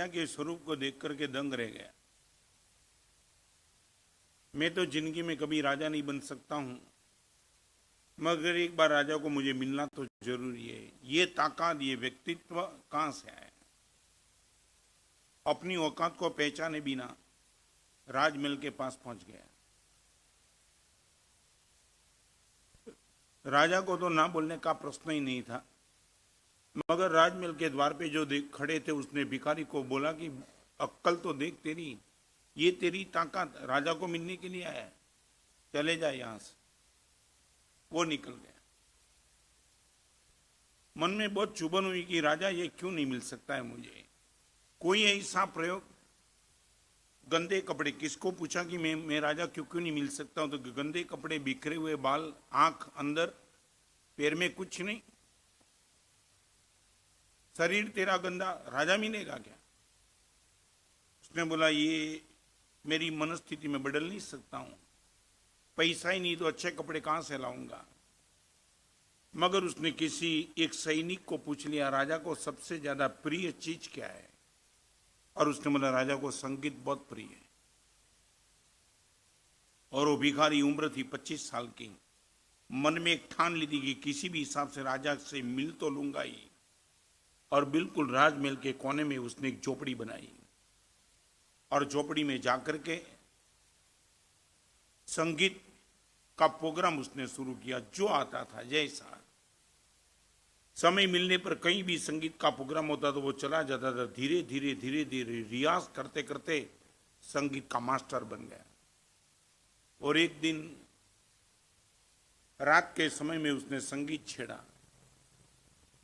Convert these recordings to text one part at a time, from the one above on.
राजा के स्वरूप को देख करके दंग रह गया। मैं तो जिंदगी में कभी राजा नहीं बन सकता हूं, मगर एक बार राजा को मुझे मिलना तो जरूरी है। ये ताकत, ये व्यक्तित्व कहां से आया? अपनी औकात को पहचाने बिना राजमहल के पास पहुंच गया। राजा को तो ना बोलने का प्रश्न ही नहीं था, मगर राजमहल के द्वार पे जो खड़े थे उसने भिखारी को बोला कि अक्कल तो देख तेरी, ये तेरी ताकत, राजा को मिलने के लिए आया है, चले जाए यहां से। वो निकल गया। मन में बहुत चुभन हुई कि राजा ये क्यों नहीं मिल सकता है मुझे, कोई ऐसा प्रयोग। गंदे कपड़े, किसको पूछा कि मैं राजा क्यों क्यों नहीं मिल सकता हूं, तो गंदे कपड़े, बिखरे हुए बाल, आंख अंदर, पैर में कुछ नहीं, शरीर तेरा गंदा, राजा मिलेगा क्या? उसने बोला ये मेरी मनस्थिति में बदल नहीं सकता हूं, पैसा ही नहीं तो अच्छे कपड़े कहां से लाऊंगा। मगर उसने किसी एक सैनिक को पूछ लिया, राजा को सबसे ज्यादा प्रिय चीज क्या है? और उसने बोला राजा को संगीत बहुत प्रिय है। और वो भिखारी, उम्र थी 25 साल की, मन में एक ठान ली थी कि किसी भी हिसाब से राजा से मिल तो लूंगा ही। और बिल्कुल राजमहल के कोने में उसने एक झोपड़ी बनाई और झोपड़ी में जाकर के संगीत का प्रोग्राम उसने शुरू किया। जो आता था, जैसा समय मिलने पर कहीं भी संगीत का प्रोग्राम होता तो वो चला जाता था। धीरे धीरे धीरे धीरे रियाज करते करते संगीत का मास्टर बन गया। और एक दिन रात के समय में उसने संगीत छेड़ा।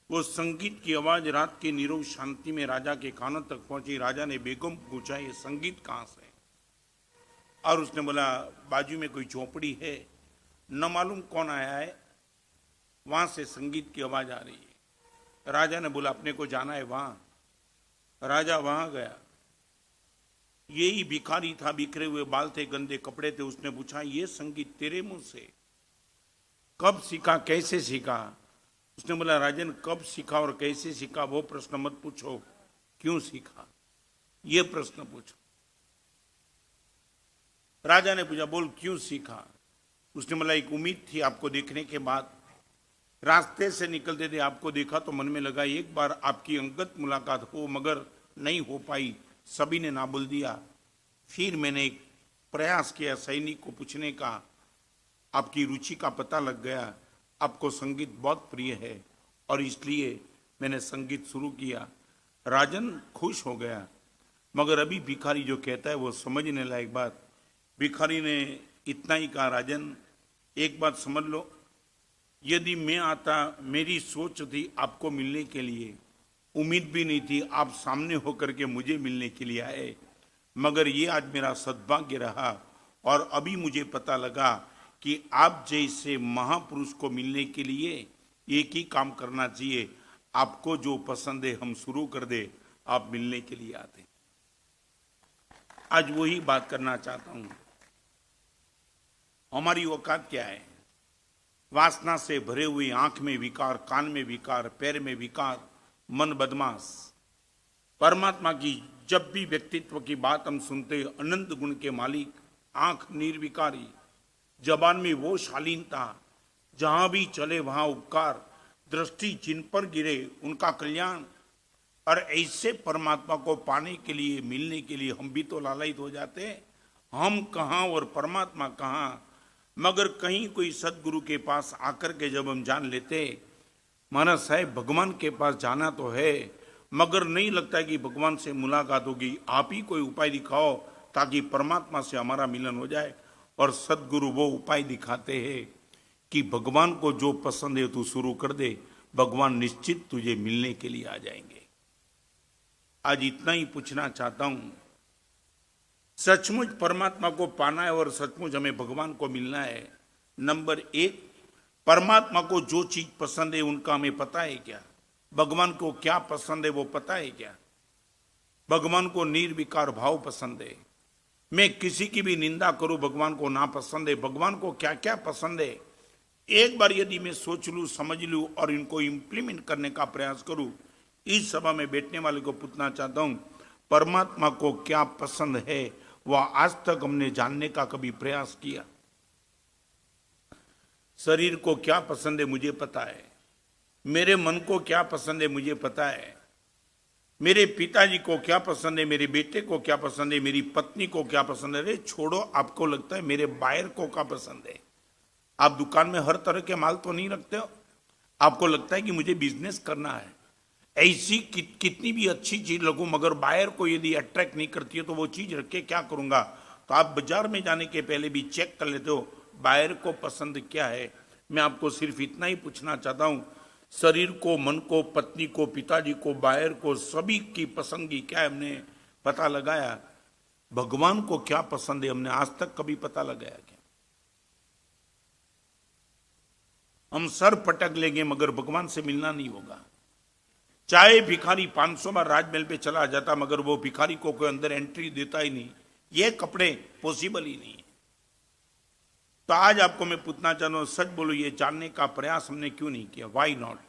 वो संगीत की आवाज रात की नीरव शांति में राजा के कानों तक पहुंची। राजा ने बेगम पूछा ये संगीत कहां से? और उसने बोला बाजू में कोई झोपड़ी है, न मालूम कौन आया है, वहां से संगीत की आवाज आ रही है। राजा ने बोला अपने को जाना है वहां। राजा वहां गया। यही भिखारी था, बिखरे हुए बाल थे, गंदे कपड़े थे। उसने पूछा ये संगीत तेरे मुंह से कब सीखा, कैसे सीखा? उसने बोला राजन, कब सीखा और कैसे सीखा वो प्रश्न मत पूछो, क्यों सीखा ये प्रश्न पूछो। राजा ने पूछा बोल क्यों सीखा? उसने बोला एक उम्मीद थी आपको देखने के बाद, रास्ते से निकलते थे आपको देखा तो मन में लगा एक बार आपकी अंगत मुलाकात हो, मगर नहीं हो पाई, सभी ने ना बोल दिया। फिर मैंने एक प्रयास किया सैनिक को पूछने का, आपकी रुचि का पता लग गया, आपको संगीत बहुत प्रिय है और इसलिए मैंने संगीत शुरू किया। राजन खुश हो गया। मगर अभी भिखारी जो कहता है वो समझने लायक बात। भिखारी ने इतना ही कहा, राजन एक बात समझ लो, यदि मैं आता, मेरी सोच थी आपको मिलने के लिए, उम्मीद भी नहीं थी आप सामने होकर के मुझे मिलने के लिए आए, मगर ये आज मेरा सद्भाग्य रहा। और अभी मुझे पता लगा कि आप जैसे महापुरुष को मिलने के लिए एक ही काम करना चाहिए, आपको जो पसंद है हम शुरू कर दे, आप मिलने के लिए आते। आज वही बात करना चाहता हूं। हमारी औकात क्या है? वासना से भरे हुई आंख में विकार, कान में विकार, पैर में विकार, मन बदमाश। परमात्मा की जब भी व्यक्तित्व की बात हम सुनते, अनंत गुण के मालिक, आंख निर्विकारी, जबान में वो शालीनता, जहां भी चले वहां उपकार, दृष्टि जिन पर गिरे उनका कल्याण। और ऐसे परमात्मा को पाने के लिए, मिलने के लिए हम भी तो लालायित हो जाते हैं। हम कहां और परमात्मा कहां। मगर कहीं कोई सदगुरु के पास आकर के जब हम जान लेते, महाराज साहब भगवान के पास जाना तो है, मगर नहीं लगता कि भगवान से मुलाकात होगी, आप ही कोई उपाय दिखाओ ताकि परमात्मा से हमारा मिलन हो जाए। और सदगुरु वो उपाय दिखाते हैं कि भगवान को जो पसंद है तू शुरू कर दे, भगवान निश्चित तुझे मिलने के लिए आ जाएंगे। आज इतना ही पूछना चाहता हूं, सचमुच परमात्मा को पाना है और सचमुच हमें भगवान को मिलना है। नंबर एक, परमात्मा को जो चीज पसंद है उनका हमें पता है क्या? भगवान को क्या पसंद है वो पता है क्या? भगवान को निर्विकार भाव पसंद है। मैं किसी की भी निंदा करूं, भगवान को ना पसंद है। भगवान को क्या क्या पसंद है, एक बार यदि मैं सोच लूं, समझ लूं और इनको इंप्लीमेंट करने का प्रयास करूं, इस सभा में बैठने वाले को पूछना चाहता हूं, परमात्मा को क्या पसंद है वह आज तक हमने जानने का कभी प्रयास किया? शरीर को क्या पसंद है मुझे पता है, मेरे मन को क्या पसंद है मुझे पता है, मेरे पिताजी को क्या पसंद है, मेरे बेटे को क्या पसंद है, मेरी पत्नी को क्या पसंद है। अरे छोड़ो, आपको लगता है मेरे बायर को क्या पसंद है। आप दुकान में हर तरह के माल तो नहीं रखते हो, आपको लगता है कि मुझे बिजनेस करना है। ऐसी कितनी भी अच्छी चीज लगू मगर बायर को यदि अट्रैक्ट नहीं करती है तो वो चीज रख के क्या करूंगा। तो आप बाजार में जाने के पहले भी चेक कर लेते हो बायर को पसंद क्या है। मैं आपको सिर्फ इतना ही पूछना चाहता हूं, शरीर को, मन को, पत्नी को, पिताजी को, बायर को, सभी की पसंदगी क्या है हमने पता लगाया? भगवान को क्या पसंद है हमने आज तक कभी पता लगाया क्या? हम सर पटक लेंगे मगर भगवान से मिलना नहीं होगा। चाहे भिखारी 500 बार राजमहल पे चला जाता मगर वो भिखारी को कोई अंदर एंट्री देता ही नहीं। ये कपड़े पॉसिबल ही नहीं है। तो आज आपको मैं पूछना चाहता हूं, सच बोलो, ये जानने का प्रयास हमने क्यों नहीं किया? Why not?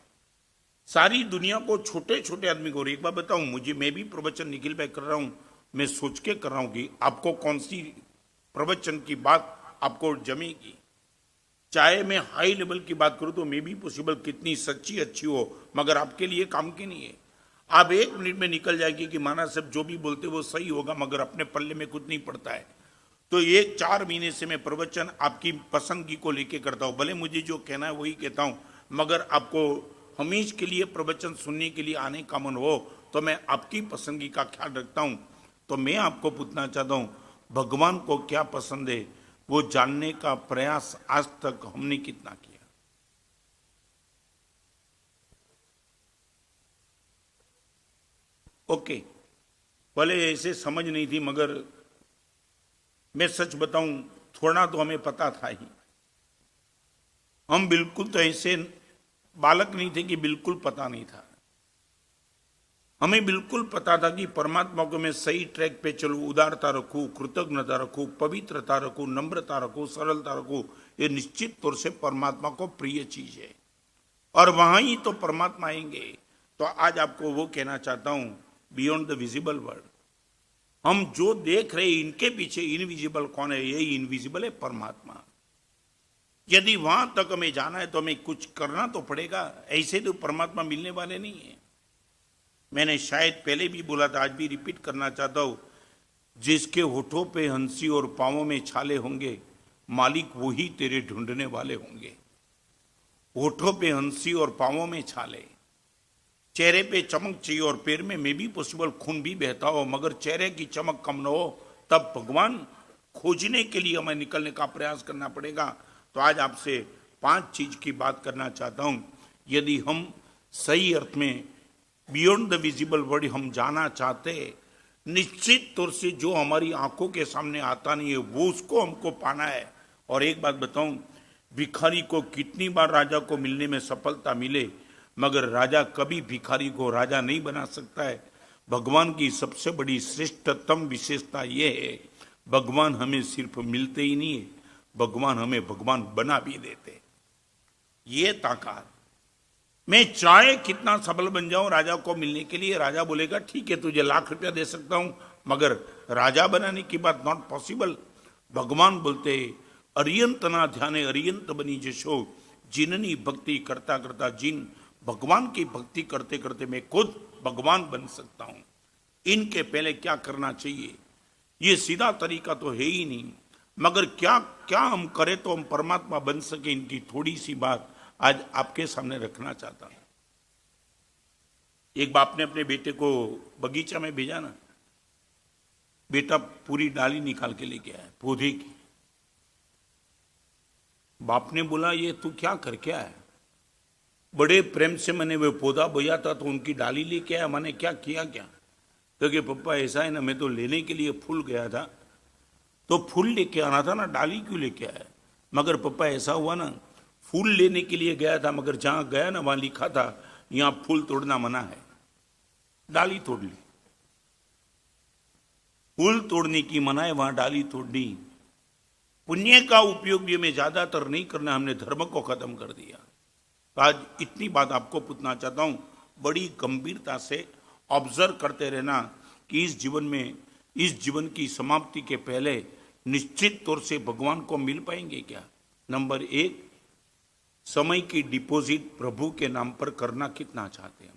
सारी दुनिया को, छोटे छोटे आदमी को, एक बार बताऊं, मुझे, मैं भी प्रवचन निखिल भाई कर रहा हूं, मैं सोच के कर रहा हूं कि आपको कौन सी प्रवचन की बात आपको जमेगी। चाहे मैं हाई लेवल की बात करूं तो मे भी पॉसिबल कितनी सच्ची अच्छी हो मगर आपके लिए काम की नहीं है। आप 1 मिनट में निकल जाएगी कि माना साहब जो भी बोलते वो सही होगा मगर अपने पल्ले में कुछ नहीं पड़ता है। तो ये 4 महीने से मैं प्रवचन आपकी पसंदगी को लेके करता हूं, भले मुझे जो कहना है वही कहता हूं मगर आपको हमेशा के लिए प्रवचन सुनने के लिए आने का मन हो तो मैं आपकी पसंदगी का ख्याल रखता हूं। तो मैं आपको पूछना चाहता हूं, भगवान को क्या पसंद है वो जानने का प्रयास आज तक हमने कितना किया? ओके, भले ऐसे समझ नहीं थी मगर मैं सच बताऊं थोड़ा तो हमें पता था ही। हम बिल्कुल तो ऐसे बालक नहीं थे कि बिल्कुल पता नहीं था। हमें बिल्कुल पता था कि परमात्मा को मैं सही ट्रैक पे चलूं, उदारता रखूं, कृतज्ञता रखूं, पवित्रता रखूं, नम्रता रखूं, सरलता रखूं। ये निश्चित तौर से परमात्मा को प्रिय चीज है और वहां ही तो परमात्मा आएंगे। तो आज आपको वो कहना चाहता हूं, बियॉन्ड द विजिबल वर्ल्ड, हम जो देख रहे हैं इनके पीछे इनविजिबल कौन है? यही इनविजिबल है, परमात्मा। यदि वहां तक हमें जाना है तो हमें कुछ करना तो पड़ेगा, ऐसे तो परमात्मा मिलने वाले नहीं है। मैंने शायद पहले भी बोला था, आज भी रिपीट करना चाहता हूं, जिसके होठों पे हंसी और पांवों में छाले होंगे मालिक वही तेरे ढूंढने वाले होंगे। होठों पे हंसी और पांवों में छाले, चेहरे पे चमक चाहिए और पैर में भी पॉसिबल खून भी बहता हो मगर चेहरे की चमक कम न हो, तब भगवान खोजने के लिए हमें निकलने का प्रयास करना पड़ेगा। तो आज आपसे 5 चीज की बात करना चाहता हूं। यदि हम सही अर्थ में बियॉन्ड द विजिबल वर्ल्ड हम जाना चाहते, निश्चित तौर से जो हमारी आंखों के सामने आता नहीं है वो उसको हमको पाना है। और एक बात बताऊं, भिखारी को कितनी बार राजा को मिलने में सफलता मिले मगर राजा कभी भिखारी को राजा नहीं बना सकता है। भगवान की सबसे बड़ी श्रेष्ठतम विशेषता यह है, भगवान हमें सिर्फ मिलते ही नहीं है, भगवान हमें भगवान बना भी देते। ये ताकत, मैं चाहे कितना सबल बन जाऊं राजा को मिलने के लिए, राजा बोलेगा ठीक है तुझे लाख रुपया दे सकता हूं मगर राजा बनाने की बात नॉट पॉसिबल। भगवान बोलते अरियंत ना ध्याने अरियंत बनी जशो, जिननी भक्ति करता करता जिन, भगवान की भक्ति करते करते मैं खुद भगवान बन सकता हूं। इनके पहले क्या करना चाहिए? ये सीधा तरीका तो है ही नहीं मगर क्या क्या हम करें तो हम परमात्मा बन सके, इनकी थोड़ी सी बात आज आपके सामने रखना चाहता हूं। एक बाप ने अपने बेटे को बगीचा में भेजा ना, बेटा पूरी डाली निकाल के लेके आया पौधे की। बाप ने बोला ये तू क्या करके आया? बड़े प्रेम से मैंने वो पौधा बोया था तो उनकी डाली लेके आया, मैंने क्या किया क्या? तो कि पप्पा ऐसा है ना, मैं तो लेने के लिए फूल गया था तो फूल लेके आना था ना, डाली क्यों लेके आया? मगर पप्पा ऐसा हुआ ना, फूल लेने के लिए गया था मगर जहां गया ना वहां लिखा था यहां फूल तोड़ना मना है, डाली तोड़ ली। फूल तोड़ने की मना है, वहां डाली तोड़नी। पुण्य का उपयोग भी हमें ज्यादातर नहीं करना, हमने धर्म को खत्म कर दिया। तो आज इतनी बात आपको पूछना चाहता हूं, बड़ी गंभीरता से ऑब्जर्व करते रहना। कि इस जीवन की समाप्ति के पहले निश्चित तौर से भगवान को मिल पाएंगे क्या? नंबर एक, समय की डिपॉजिट प्रभु के नाम पर करना कितना चाहते हैं?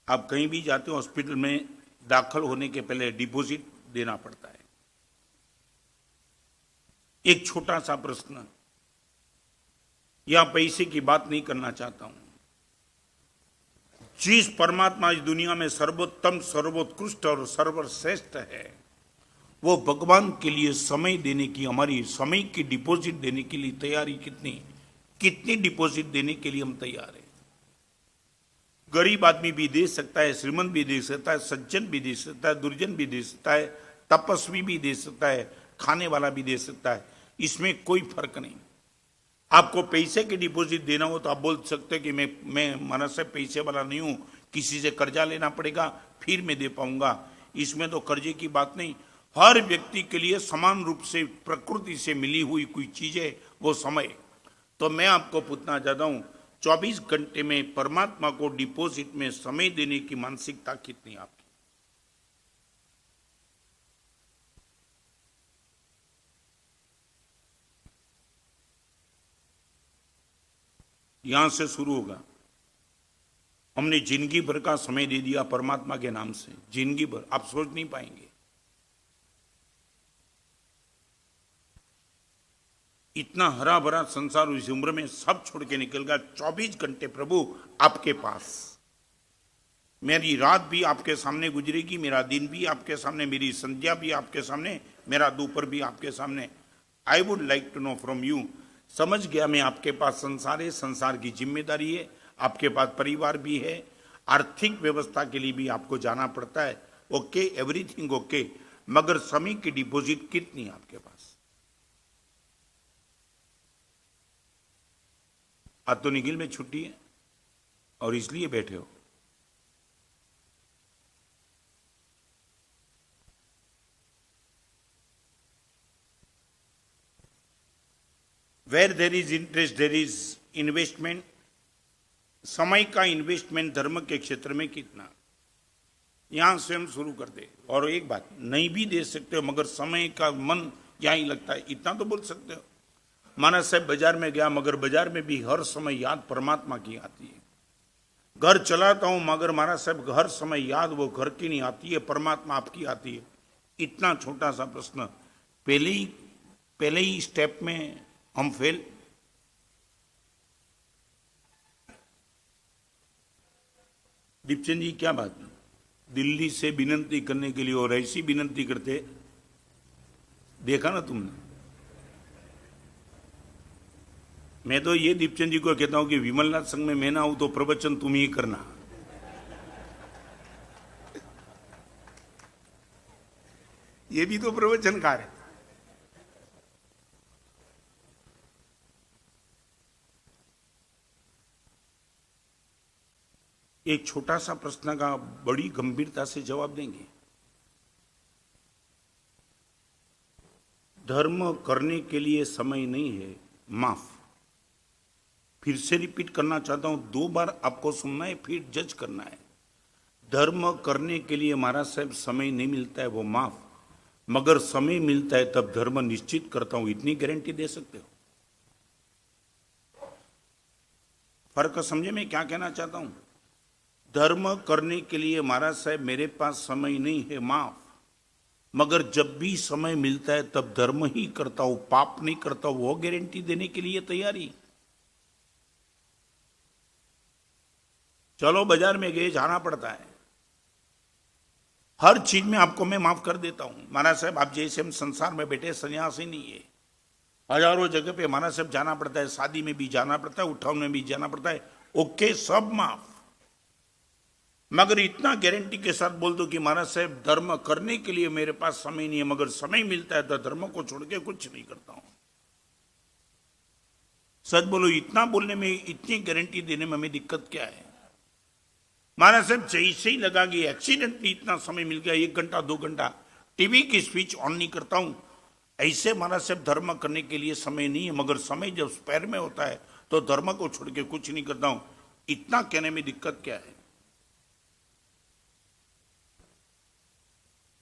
आप कहीं भी जाते हो, हॉस्पिटल में दाखिल होने के पहले डिपॉजिट देना पड़ता है। एक छोटा सा प्रश्न, या पैसे की बात नहीं करना चाहता हूं। जिस परमात्मा इस दुनिया में सर्वोत्तम, सर्वोत्कृष्ट और सर्वश्रेष्ठ है, वो भगवान के लिए समय देने की, हमारी समय की डिपॉजिट देने के लिए तैयारी कितनी डिपॉजिट देने के लिए हम तैयार हैं? गरीब आदमी भी दे सकता है, श्रीमंत भी दे सकता है, सज्जन भी दे सकता है, दुर्जन भी दे सकता है, तपस्वी भी दे सकता है, खाने वाला भी दे सकता है। इसमें कोई फर्क नहीं। आपको पैसे की डिपॉजिट देना हो तो आप बोल सकते हैं कि मैं मन से पैसे वाला नहीं हूं, किसी से कर्जा लेना पड़ेगा फिर मैं दे पाऊंगा। इसमें तो कर्जे की बात नहीं। हर व्यक्ति के लिए समान रूप से प्रकृति से मिली हुई कोई चीज है, वो समय। तो मैं आपको पूछना चाहता हूं, 24 घंटे में परमात्मा को डिपॉजिट में समय देने की मानसिकता कितनी आपकी? यहां से शुरू होगा। हमने जिंदगी भर का समय दे दिया परमात्मा के नाम से, जिंदगी भर। आप सोच नहीं पाएंगे इतना हरा भरा संसार इस उम्र में सब छोड़ के निकल गया। 24 घंटे प्रभु आपके पास। मेरी रात भी आपके सामने गुजरेगी, मेरा दिन भी आपके सामने, मेरी संध्या भी आपके सामने, मेरा दोपहर भी आपके सामने। I would like to know from you, समझ गया मैं आपके पास संसार है, संसार की जिम्मेदारी है, आपके पास परिवार भी है, आर्थिक व्यवस्था के लिए भी आपको जाना पड़ता है। ओके, एवरीथिंग ओके, मगर समय की डिपॉजिट कितनी है आपके पास? आज तो निखिल में छुट्टी है और इसलिए बैठे हो। Where there is interest there is investment. समय का इन्वेस्टमेंट धर्म के क्षेत्र में कितना, यहां से हम शुरू कर दे। और एक बात, नहीं भी दे सकते हो मगर समय का मन यहां ही लगता है, इतना तो बोल सकते हो। माना साहब बाजार में गया, मगर बाजार में भी हर समय याद परमात्मा की आती है। घर चलाता हूं मगर महाराज साहब हर समय याद वो घर की नहीं आती है, परमात्मा आपकी आती है। इतना छोटा सा प्रश्न, पहले ही स्टेप में हम फेल। दीपचंद जी क्या बात, दिल्ली से विनती करने के लिए और ऐसी विनती करते, देखा ना तुमने। मैं तो ये दीपचंद जी को कहता हूं कि विमलनाथ संघ में मैं ना हूं तो प्रवचन तुम ही करना। ये भी तो प्रवचनकार है। एक छोटा सा प्रश्न का बड़ी गंभीरता से जवाब देंगे। धर्म करने के लिए समय नहीं है, माफ। फिर से रिपीट करना चाहता हूं, 2 बार आपको सुनना है फिर जज करना है। धर्म करने के लिए महाराज साहब समय नहीं मिलता है, वो माफ। मगर समय मिलता है तब धर्म निश्चित करता हूं, इतनी गारंटी दे सकते हो? फर्क समझे मैं क्या कहना चाहता हूं? धर्म करने के लिए महाराज साहब मेरे पास समय नहीं है, माफ। मगर जब भी समय मिलता है तब धर्म ही करता हूं, पाप नहीं करता हूं, वो गारंटी देने के लिए तैयारी। चलो बाजार में गए, जाना पड़ता है, हर चीज में आपको मैं माफ कर देता हूं। महाराज साहब आप जैसे हम संसार में बैठे सन्यासी नहीं है, हजारों जगह पे महाराज साहब जाना पड़ता है, शादी में भी जाना पड़ता है, उठाव में भी जाना पड़ता है, ओके सब माफ। मगर इतना गारंटी के साथ बोल दो कि महाराज साहब धर्म करने के लिए मेरे पास समय नहीं है, मगर समय मिलता है तो धर्म को छोड़ के कुछ नहीं करता हूं। सच बोलो, इतना बोलने में, इतनी गारंटी देने में हमें दिक्कत क्या है? महाराज साहब जैसे ही लगा कि एक्सीडेंटली इतना समय मिल गया, 1 घंटा 2 घंटा टीवी की स्विच ऑन नहीं करता हूं। ऐसे महाराज साहब धर्म करने के लिए समय नहीं है, मगर समय जब स्पेयर में होता है तो धर्म को छोड़ के कुछ नहीं करता हूं। इतना कहने में दिक्कत क्या है?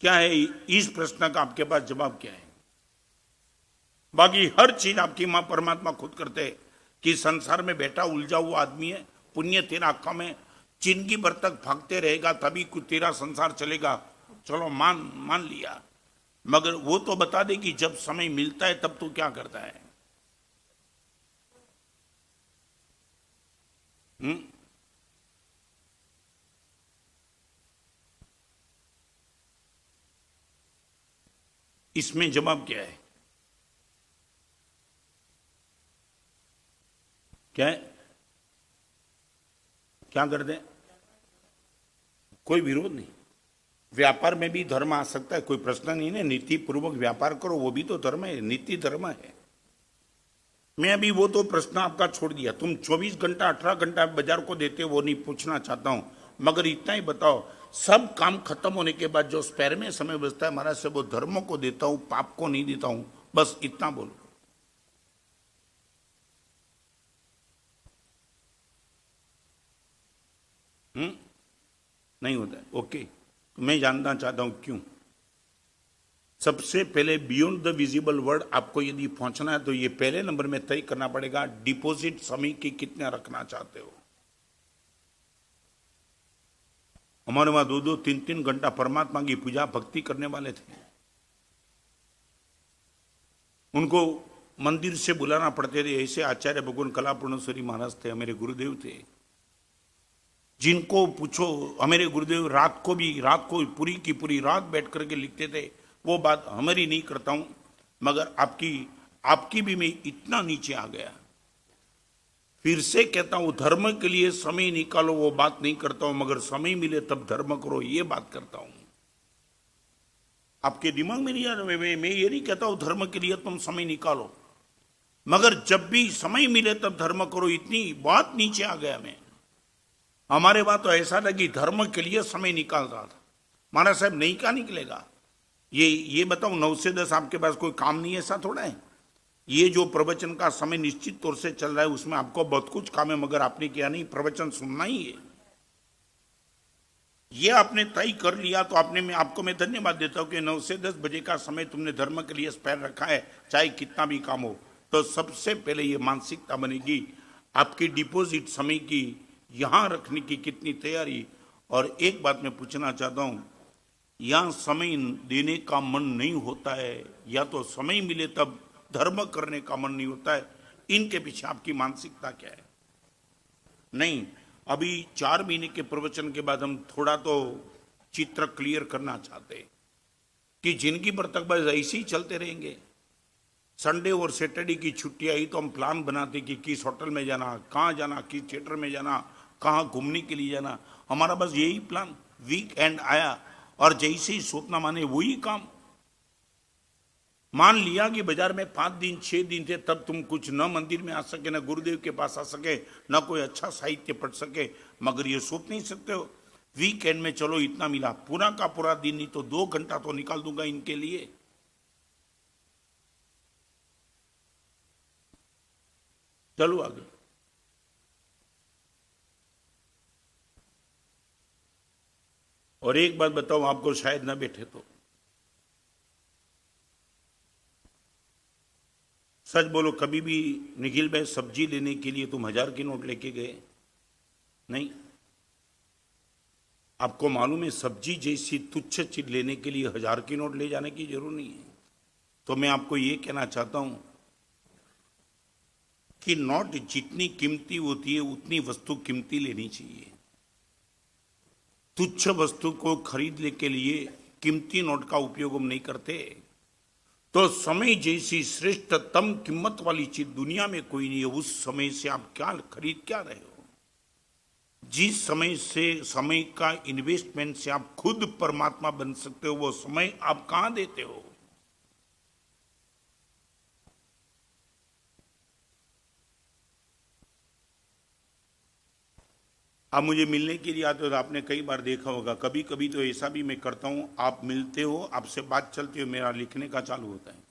क्या है इस प्रश्न का आपके पास जवाब क्या है? बाकी हर चीज आपकी मां परमात्मा खुद करते हैं कि संसार में बैठा उलझा हुआ आदमी है, पुण्य तेरा कम है, जिंदगी भर तक भागते रहेगा तभी कुछ तेरा संसार चलेगा। चलो मान लिया, मगर वो तो बता दे कि जब समय मिलता है तब तू क्या करता है? इसमें जवाब क्या है? क्या है? क्या कर दे? कोई विरोध नहीं, व्यापार में भी धर्म आ सकता है, कोई प्रश्न नहीं है। नीति पूर्वक व्यापार करो, वो भी तो धर्म है, नीति धर्म है। मैं अभी वो तो प्रश्न आपका छोड़ दिया, तुम 24 घंटा 18 घंटा बाजार को देते हो वो नहीं पूछना चाहता हूं, मगर इतना ही बताओ, सब काम खत्म होने के बाद जो स्पेयर में समय बचता है महाराज से वो धर्म को देता हूं, पाप को नहीं देता हूं, बस इतना बोलो। नहीं होता है, ओके। मैं जानना चाहता हूं क्यों। सबसे पहले बियॉन्ड द विजिबल वर्ल्ड आपको यदि पहुंचना है तो ये पहले नंबर में तय करना पड़ेगा, डिपॉजिट समय की कितना रखना चाहते हो। हमारे वहां 2-2 3-3 घंटा परमात्मा की पूजा भक्ति करने वाले थे, उनको मंदिर से बुलाना पड़ते थे। ऐसे आचार्य भगवान कलापूर्णेश्वरी महाराज थे, हमारे गुरुदेव थे, जिनको पूछो हमारे गुरुदेव रात को पूरी की पूरी रात बैठ करके लिखते थे। वो बात हमारी नहीं करता हूं, मगर आपकी भी मैं इतना नीचे आ गया, फिर से कहता हूं धर्म के लिए समय निकालो, वो बात नहीं करता हूं, मगर समय मिले तब धर्म करो, ये बात करता हूं। आपके दिमाग में नहीं आ रहा, मैं ये नहीं कहता हूं धर्म के लिए तुम समय निकालो, मगर जब भी समय मिले तब धर्म करो, इतनी बात नीचे आ गया मैं। हमारे वहां तो ऐसा था कि धर्म के लिए समय निकाल रहा था। महाराज साहब नहीं क्या निकलेगा, ये बताओ 9 से 10 आपके पास कोई काम नहीं है, ऐसा थोड़ा है। ये जो प्रवचन का समय निश्चित तौर से चल रहा है उसमें आपको बहुत कुछ काम है, मगर आपने किया नहीं, प्रवचन सुनना ही है। ये आपने तय कर लिया तो आपको मैं धन्यवाद देता हूं कि 9 से 10 बजे का समय तुमने धर्म के लिए स्पेयर रखा है, चाहे कितना भी काम हो। तो सबसे पहले ये मानसिकता बनेगी आपकी डिपॉजिट समय की यहां रखने की कितनी तैयारी। और एक बात मैं पूछना चाहता हूं, यहां समय देने का मन नहीं होता है, या तो समय मिले तब धर्म करने का मन नहीं होता है, इनके पीछे आपकी मानसिकता क्या है? नहीं, अभी 4 महीने के प्रवचन के बाद हम थोड़ा तो चित्र क्लियर करना चाहते हैं कि जिंदगी भर तक बस ऐसे ही चलते रहेंगे। संडे और सैटरडे की छुट्टी आई तो हम प्लान बनाते कि किस होटल में जाना, कहाँ जाना, किस थिएटर में जाना, कहाँ घूमने के लिए जाना, हमारा बस यही प्लान। वीकेंड आया और जैसे ही सोचना माने वही काम। मान लिया कि बाजार में 5 दिन 6 दिन थे, तब तुम कुछ न मंदिर में आ सके, न गुरुदेव के पास आ सके, न कोई अच्छा साहित्य पढ़ सके, मगर ये सोच नहीं सकते हो वीकेंड में चलो इतना मिला, पूरा का पूरा दिन नहीं तो 2 घंटा तो निकाल दूंगा इनके लिए। चलो आगे। और एक बात बताओ, आपको शायद ना बैठे तो सच बोलो, कभी भी निखिल भाई सब्जी लेने के लिए तुम 1000 के नोट लेके गए? नहीं। आपको मालूम है सब्जी जैसी तुच्छ चीज लेने के लिए 1000 की नोट ले जाने की जरूरत नहीं है। तो मैं आपको ये कहना चाहता हूं कि नोट जितनी कीमती होती है उतनी वस्तु कीमती लेनी चाहिए। तुच्छ वस्तु को खरीदने के लिए कीमती नोट का उपयोग हम नहीं करते। तो समय जैसी श्रेष्ठतम कीमत वाली चीज दुनिया में कोई नहीं है। उस समय से आप क्या खरीद क्या रहे हो? जिस समय से समय का इन्वेस्टमेंट से आप खुद परमात्मा बन सकते हो, वो समय आप कहां देते हो? आप मुझे मिलने के लिए आते हो तो आपने कई बार देखा होगा, कभी कभी तो ऐसा भी मैं करता हूं, आप मिलते हो, आपसे बात चलती हो, मेरा लिखने का चालू होता है।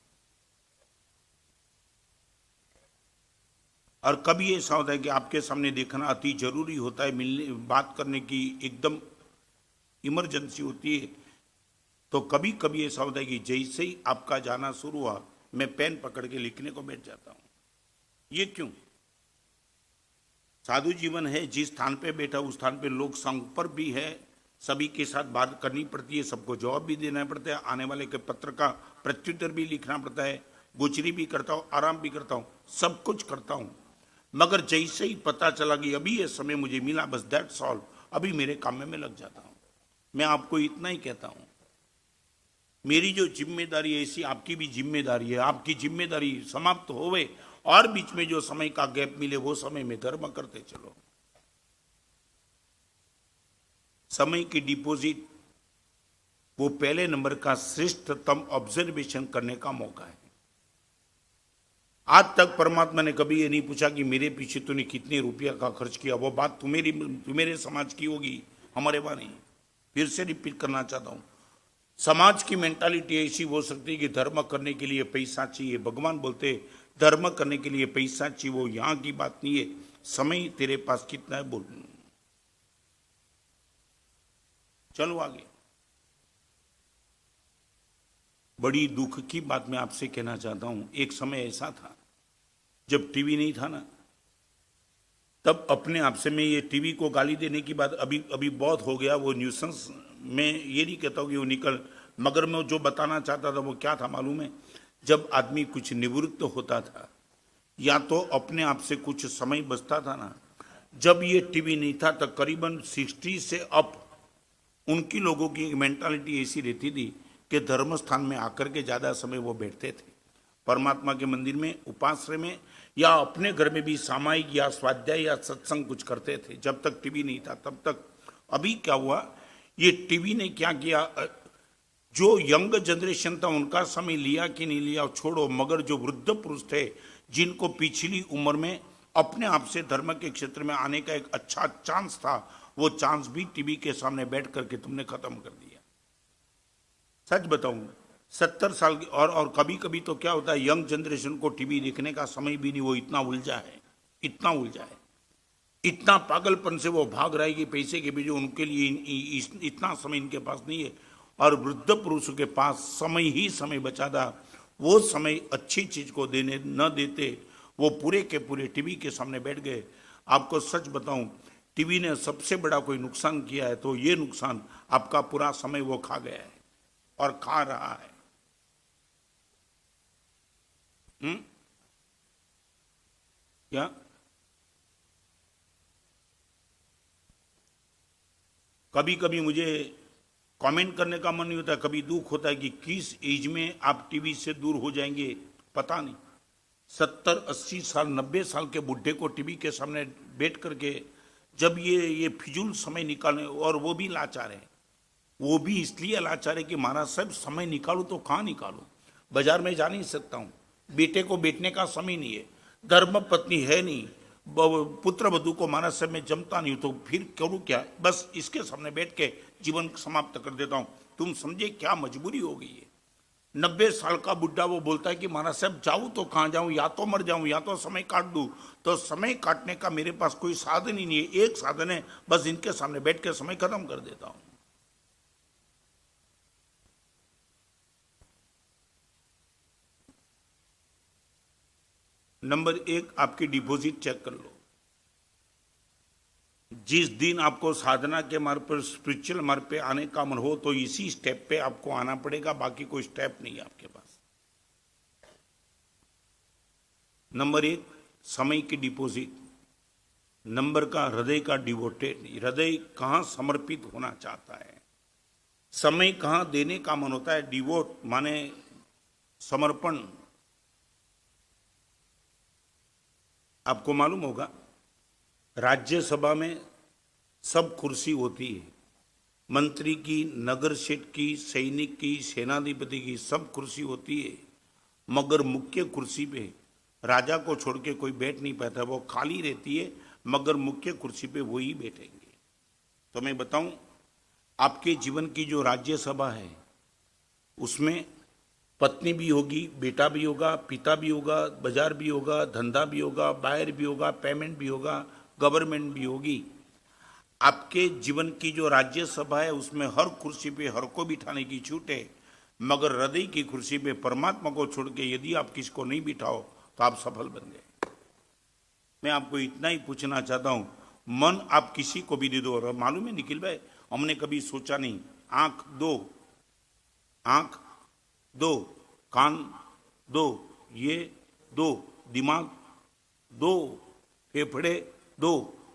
और कभी ऐसा होता है कि आपके सामने देखना अति जरूरी होता है, मिलने बात करने की एकदम इमरजेंसी होती है, तो कभी कभी ऐसा होता है कि जैसे ही आपका जाना शुरू हुआ मैं पेन पकड़ के लिखने को बैठ जाता हूं। ये क्यों? साधु जीवन है, जिस स्थान पे बैठा उस स्थान पे लोग संपर्क भी है, सभी के साथ बात करनी पड़ती है, सबको जवाब भी देना पड़ता है, आने वाले के पत्र का प्रत्युत्तर भी लिखना पड़ता है, गुचरी भी करता हूँ, आराम भी करता हूँ, सब कुछ करता हूँ। मगर जैसे ही पता चला कि अभी ये समय मुझे मिला, बस दैट्स ऑल, अभी मेरे काम में मैं लग जाता हूँ। मैं आपको इतना ही कहता हूँ, मेरी जो जिम्मेदारी है ऐसी आपकी भी जिम्मेदारी है। आपकी जिम्मेदारी समाप्त होवे और बीच में जो समय का गैप मिले वो समय में धर्म करते चलो। समय की डिपॉजिट वो पहले नंबर का श्रेष्ठतम ऑब्जर्वेशन करने का मौका है। आज तक परमात्मा ने कभी ये नहीं पूछा कि मेरे पीछे तूने कितने रुपया का खर्च किया, वो बात तुम्हारे समाज की होगी, हमारे वहां नहीं। फिर से रिपीट करना चाहता हूं, समाज की मेंटालिटी ऐसी हो सकती है कि धर्म करने के लिए पैसा चाहिए। भगवान बोलते धर्म करने के लिए पैसा चाहिए, वो यहां की बात नहीं है। समय तेरे पास कितना है बोल। चलो आगे। बड़ी दुख की बात मैं आपसे कहना चाहता हूं, एक समय ऐसा था जब टीवी नहीं था ना, तब अपने आप से मैं ये टीवी को गाली देने की बात अभी बहुत हो गया, वो न्यूसेंस मैं ये नहीं कहता हूं कि वो निकल, मगर मैं जो बताना चाहता था वो क्या था मालूम है? जब आदमी कुछ निवृत्त होता था या तो अपने आप से कुछ समय बचता था ना, जब ये टीवी नहीं था तो करीबन 60 से अप उनकी लोगों की मेंटालिटी ऐसी रहती थी कि धर्म स्थान में आकर के ज्यादा समय वो बैठते थे, परमात्मा के मंदिर में, उपाश्रय में, या अपने घर में भी सामायिक या स्वाध्याय या सत्संग कुछ करते थे, जब तक टीवी नहीं था तब तक। अभी क्या हुआ, ये टीवी ने क्या किया, जो यंग जनरेशन था उनका समय लिया कि नहीं लिया छोड़ो, मगर जो वृद्ध पुरुष थे जिनको पिछली उम्र में अपने आप से धर्म के क्षेत्र में आने का एक अच्छा चांस था, वो चांस भी टीवी के सामने बैठ करके तुमने खत्म कर दिया। सच बताऊं, 70 साल की और कभी कभी तो क्या होता है, यंग जनरेशन को टीवी देखने का समय भी नहीं, वो इतना उलझा है, इतना उलझा है, इतना पागलपन से वो भाग रहा है कि पैसे के पीछे, उनके लिए इतना समय इनके पास नहीं है। और वृद्ध पुरुषों के पास समय ही समय बचा था, वो समय अच्छी चीज को देने न देते, वो पूरे के पूरे टीवी के सामने बैठ गए। आपको सच बताऊं, टीवी ने सबसे बड़ा कोई नुकसान किया है तो ये नुकसान आपका पूरा समय वो खा गया है और खा रहा है। क्या कभी कभी मुझे कमेंट करने का मन नहीं होता, कभी दुख होता है कि किस एज में आप टीवी से दूर हो जाएंगे पता नहीं। 70, 80 साल, 90 साल के बुढ़े को टीवी के सामने बैठ करके जब ये फिजूल समय निकालने, और वो भी लाचार है, वो भी इसलिए लाचार है कि महाराज साहब समय निकालू तो कहाँ निकालू, बाजार में जा नहीं सकता हूँ, बेटे को बैठने का समय नहीं है, धर्म पत्नी है नहीं, पुत्र वधु को महाराज साहब में जमता नहीं, तो फिर करूँ क्या, बस इसके सामने बैठ के जीवन समाप्त कर देता हूँ। तुम समझे क्या मजबूरी हो गई है। 90 साल का बुढ़ा वो बोलता है कि महाराज साहब जाऊँ तो कहाँ जाऊँ, या तो मर जाऊँ या तो समय काट दूँ। तो समय काटने का मेरे पास कोई साधन ही नहीं है, एक साधन है, बस इनके सामने बैठ के समय खत्म कर देता हूँ। नंबर 1, आपकी डिपॉजिट चेक कर लो। जिस दिन आपको साधना के मार्ग पर, स्पिरिचुअल मार्ग पे आने का मन हो तो इसी स्टेप पे आपको आना पड़ेगा, बाकी कोई स्टेप नहीं है आपके पास। नंबर 1, समय की डिपॉजिट। नंबर का हृदय का डिवोटेड, हृदय कहां समर्पित होना चाहता है, समय कहां देने का मन होता है। डिवोट माने समर्पण। आपको मालूम होगा राज्यसभा में सब कुर्सी होती है, मंत्री की, नगर सेठ की, सैनिक की, सेनाधिपति की, सब कुर्सी होती है, मगर मुख्य कुर्सी पे राजा को छोड़ के कोई बैठ नहीं पाता, वो खाली रहती है, मगर मुख्य कुर्सी पे वो ही बैठेंगे। तो मैं बताऊं, आपके जीवन की जो राज्यसभा है उसमें पत्नी भी होगी, बेटा भी होगा, पिता भी होगा, बाजार भी होगा, धंधा भी होगा, बाहर भी होगा, पेमेंट भी होगा, गवर्नमेंट भी होगी। आपके जीवन की जो राज्यसभा है उसमें हर कुर्सी पे हर को बिठाने की छूट है, मगर हृदय की कुर्सी पे परमात्मा को छोड़ के यदि आप किसको नहीं बिठाओ तो आप सफल बन गए। मैं आपको इतना ही पूछना चाहता हूं, मन आप किसी को भी दे दो, और मालूम है निखिल भाई, हमने कभी सोचा नहीं, आंख दो, आंख दो, कान दो, ये दो, दिमाग दो, फेफड़े दो,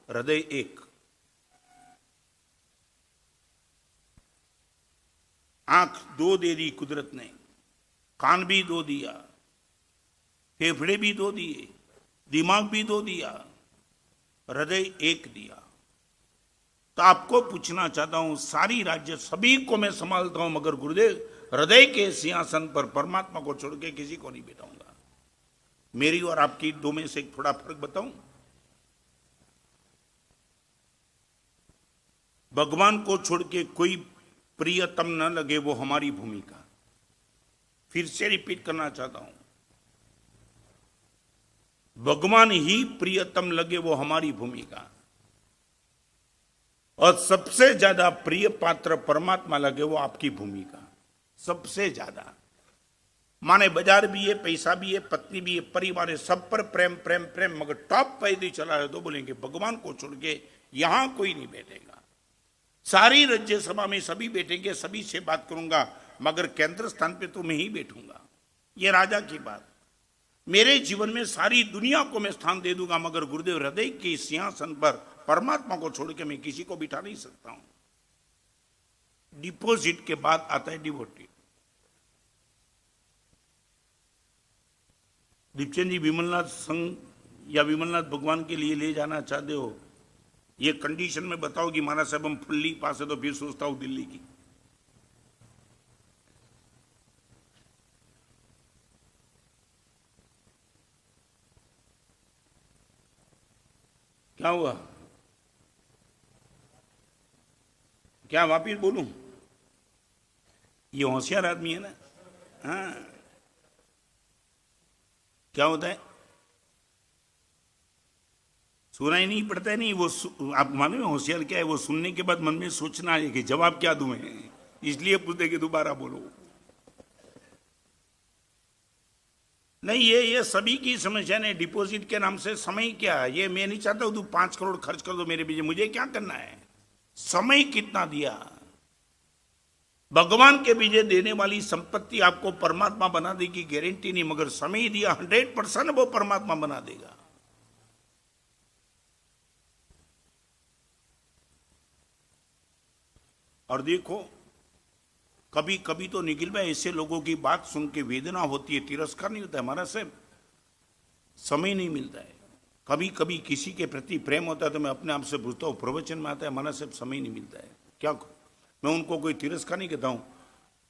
हृदय एक। आंख दो दे दी कुदरत ने, कान भी दो दिया, फेफड़े भी दो दिए, दिमाग भी दो दिया, हृदय एक दिया। तो आपको पूछना चाहता हूं, सारी राज्य सभी को मैं संभालता हूं, मगर गुरुदेव हृदय के सिंहासन पर परमात्मा को छोड़ के किसी को नहीं बैठाऊंगा। मेरी और आपकी दो में से थोड़ा फर्क बताऊं। भगवान को छोड़ के कोई प्रियतम न लगे वो हमारी भूमिका। फिर से रिपीट करना चाहता हूं, भगवान ही प्रियतम लगे वो हमारी भूमिका, और सबसे ज्यादा प्रिय पात्र परमात्मा लगे वो आपकी भूमिका। सबसे ज्यादा माने बाजार भी है, पैसा भी है, पत्नी भी है, परिवार है, सब पर प्रेम प्रेम प्रेम, मगर टॉप पे यदि चला है तो बोलेंगे भगवान को छोड़ के यहां कोई नहीं बैठेगा। सारी राज्यसभा में सभी बैठेंगे, सभी से बात करूंगा, मगर केंद्र स्थान पे तो मैं ही बैठूंगा। ये राजा की बात। मेरे जीवन में सारी दुनिया को मैं स्थान दे दूंगा, मगर गुरुदेव हृदय के सिंहासन पर परमात्मा को छोड़ के मैं किसी को बिठा नहीं सकता हूं। डिपॉजिट के बाद आता है डिवोटी। दीपचंद जी विमलनाथ संघ या विमलनाथ भगवान के लिए ले जाना चाहते हो, ये कंडीशन में बताओ कि महाराज साहब हम फुल्ली पास है, तो फिर सोचता हूं दिल्ली की। क्या हुआ, क्या वापिस बोलूं? ये होशियार आदमी है ना। हाँ, क्या होता है, सुना ही नहीं पड़ता है। नहीं वो आप मालूम है होशियार क्या है, वो सुनने के बाद मन में सोचना है कि जवाब क्या दूं, इसलिए पूछते कि दोबारा बोलो। नहीं, ये सभी की समस्या है। डिपॉजिट के नाम से समय क्या है, ये मैं नहीं चाहता हूं तू 5 करोड़ खर्च कर दो मेरे पीछे, मुझे क्या करना है, समय कितना दिया। भगवान के पीछे देने वाली संपत्ति आपको परमात्मा बना देगी गारंटी नहीं, मगर समय दिया 100% वो परमात्मा बना देगा। और देखो कभी कभी तो निखिल भाई ऐसे लोगों की बात सुन के वेदना होती है, तिरस्कार नहीं होता है, हमारा से समय नहीं मिलता है। कभी कभी किसी के प्रति प्रेम होता है तो मैं अपने आप से पूछता हूँ, प्रवचन में आता है हमारा से समय नहीं मिलता है, क्या करूं? मैं उनको कोई तिरस्कार नहीं कहता हूं,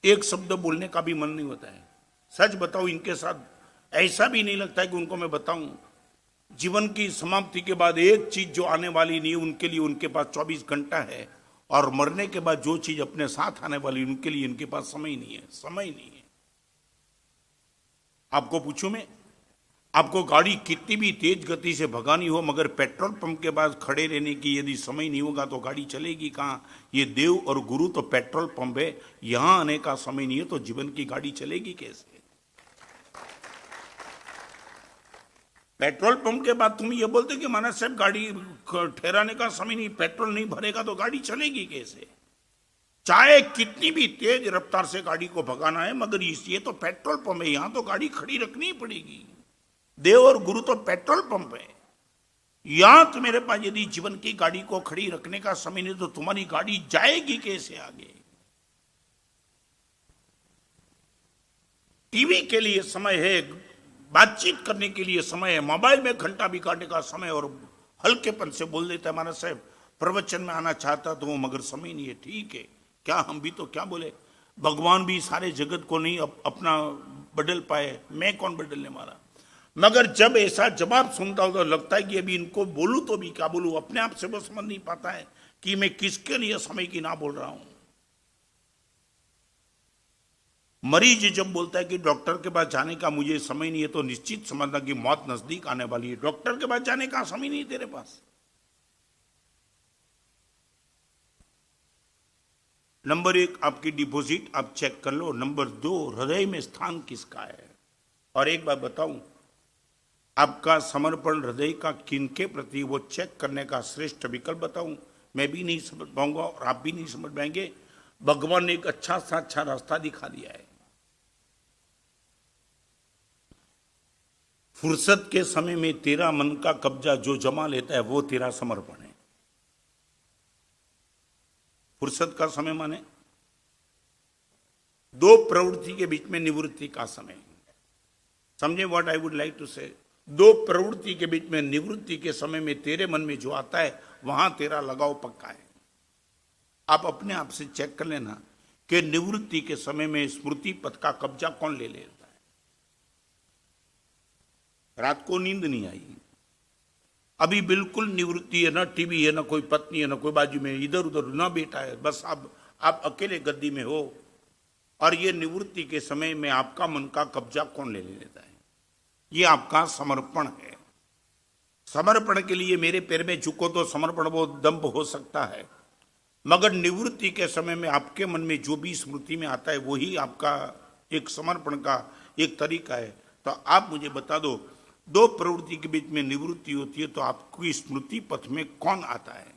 एक शब्द बोलने का भी मन नहीं होता है। सच बताओ, इनके साथ ऐसा भी नहीं लगता है कि उनको मैं बताऊं जीवन की समाप्ति के बाद एक चीज जो आने वाली नहीं, उनके लिए उनके पास 24 घंटा है, और मरने के बाद जो चीज अपने साथ आने वाली उनके लिए इनके पास समय नहीं है, समय नहीं है। आपको पूछूं मैं, आपको गाड़ी कितनी भी तेज गति से भगानी हो, मगर पेट्रोल पंप के पास खड़े रहने की यदि समय नहीं होगा तो गाड़ी चलेगी कहां? ये देव और गुरु तो पेट्रोल पंप है, यहां आने का समय नहीं है तो जीवन की गाड़ी चलेगी कैसे? पेट्रोल पंप के बाद तुम ये बोलते कि महाराज साहब गाड़ी ठहराने का समय नहीं, पेट्रोल नहीं भरेगा तो गाड़ी चलेगी कैसे? चाहे कितनी भी तेज रफ्तार से गाड़ी को भगाना है, मगर ये तो पेट्रोल पंप है, यहां तो गाड़ी खड़ी रखनी ही पड़ेगी। देव और गुरु तो पेट्रोल पंप है, यहां तो मेरे पास यदि जीवन की गाड़ी को खड़ी रखने का समय नहीं तो तुम्हारी गाड़ी जाएगी कैसे आगे? टीवी के लिए समय है, बातचीत करने के लिए समय है, मोबाइल में घंटा बिगाड़ने का समय, और हल्केपन से बोल देता है महाराज साहब प्रवचन में आना चाहता तो मगर समय नहीं है। ठीक है, क्या हम भी तो क्या बोले, भगवान भी सारे जगत को नहीं अपना बदल पाए, मैं कौन बदलने वाला? मगर जब ऐसा जवाब सुनता हूं तो लगता है कि अभी इनको बोलूं तो भी क्या बोलूं, अपने आप से वो समझ नहीं पाता है कि मैं किसके लिए समय की ना बोल रहा हूं। मरीज जब बोलता है कि डॉक्टर के पास जाने का मुझे समय नहीं है, तो निश्चित समझना कि मौत नजदीक आने वाली है। डॉक्टर के पास जाने का समय नहीं तेरे पास, नंबर एक, आपकी डिपॉजिट आप चेक कर लो। नंबर दो, हृदय में स्थान किसका है। और एक बात बताऊं, आपका समर्पण हृदय का किनके प्रति, वो चेक करने का श्रेष्ठ विकल्प बताऊं, मैं भी नहीं समझ पाऊंगा और आप भी नहीं समझ पाएंगे। भगवान ने एक अच्छा सा अच्छा रास्ता दिखा दिया है। फुर्सत के समय में तेरा मन का कब्जा जो जमा लेता है वो तेरा समर्पण है। फुर्सत का समय माने दो प्रवृत्ति के बीच में निवृत्ति का समय। समझे what I would like to say. दो प्रवृत्ति के बीच में निवृत्ति के समय में तेरे मन में जो आता है वहां तेरा लगाव पक्का है। आप अपने आप से चेक कर लेना कि निवृत्ति के समय में स्मृति पथ का कब्जा कौन ले लेता है। रात को नींद नहीं आई, अभी बिल्कुल निवृत्ति है, ना टीवी है, ना कोई पत्नी है, ना कोई बाजू में इधर उधर ना बेटा है, बस आप अकेले गद्दी में हो। और ये निवृत्ति के समय में आपका मन का कब्जा कौन ले लेता है। ये आपका समर्पण है। समर्पण के लिए मेरे पैर में झुको तो समर्पण वो दंभ हो सकता है, मगर निवृत्ति के समय में आपके मन में जो भी स्मृति में आता है वही आपका एक समर्पण का एक तरीका है। तो आप मुझे बता दो, दो प्रवृत्ति के बीच में निवृत्ति होती है तो आपकी स्मृति पथ में कौन आता है।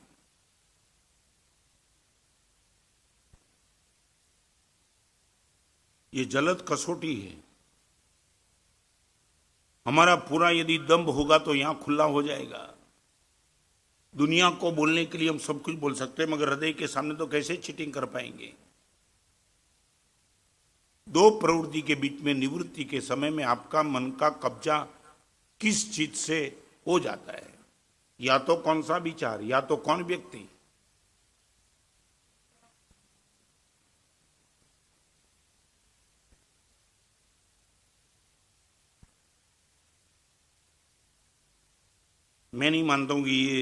ये जलद कसौटी है। हमारा पूरा यदि दंभ होगा तो यहां खुला हो जाएगा। दुनिया को बोलने के लिए हम सब कुछ बोल सकते हैं, मगर हृदय के सामने तो कैसे चीटिंग कर पाएंगे। दो प्रवृत्ति के बीच में निवृत्ति के समय में आपका मन का कब्जा किस चीज से हो जाता है, या तो कौन सा विचार, या तो कौन व्यक्ति। मैं नहीं मानता हूं कि ये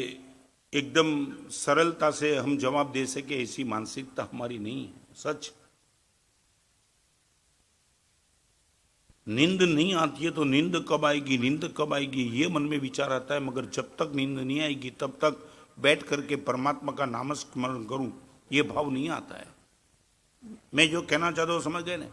एकदम सरलता से हम जवाब दे सके, ऐसी मानसिकता हमारी नहीं है। सच, नींद नहीं आती है तो नींद कब आएगी, नींद कब आएगी ये मन में विचार आता है, मगर जब तक नींद नहीं आएगी तब तक बैठ करके परमात्मा का नामस्मरण करूं ये भाव नहीं आता है। मैं जो कहना चाहता हूं समझ गए ना।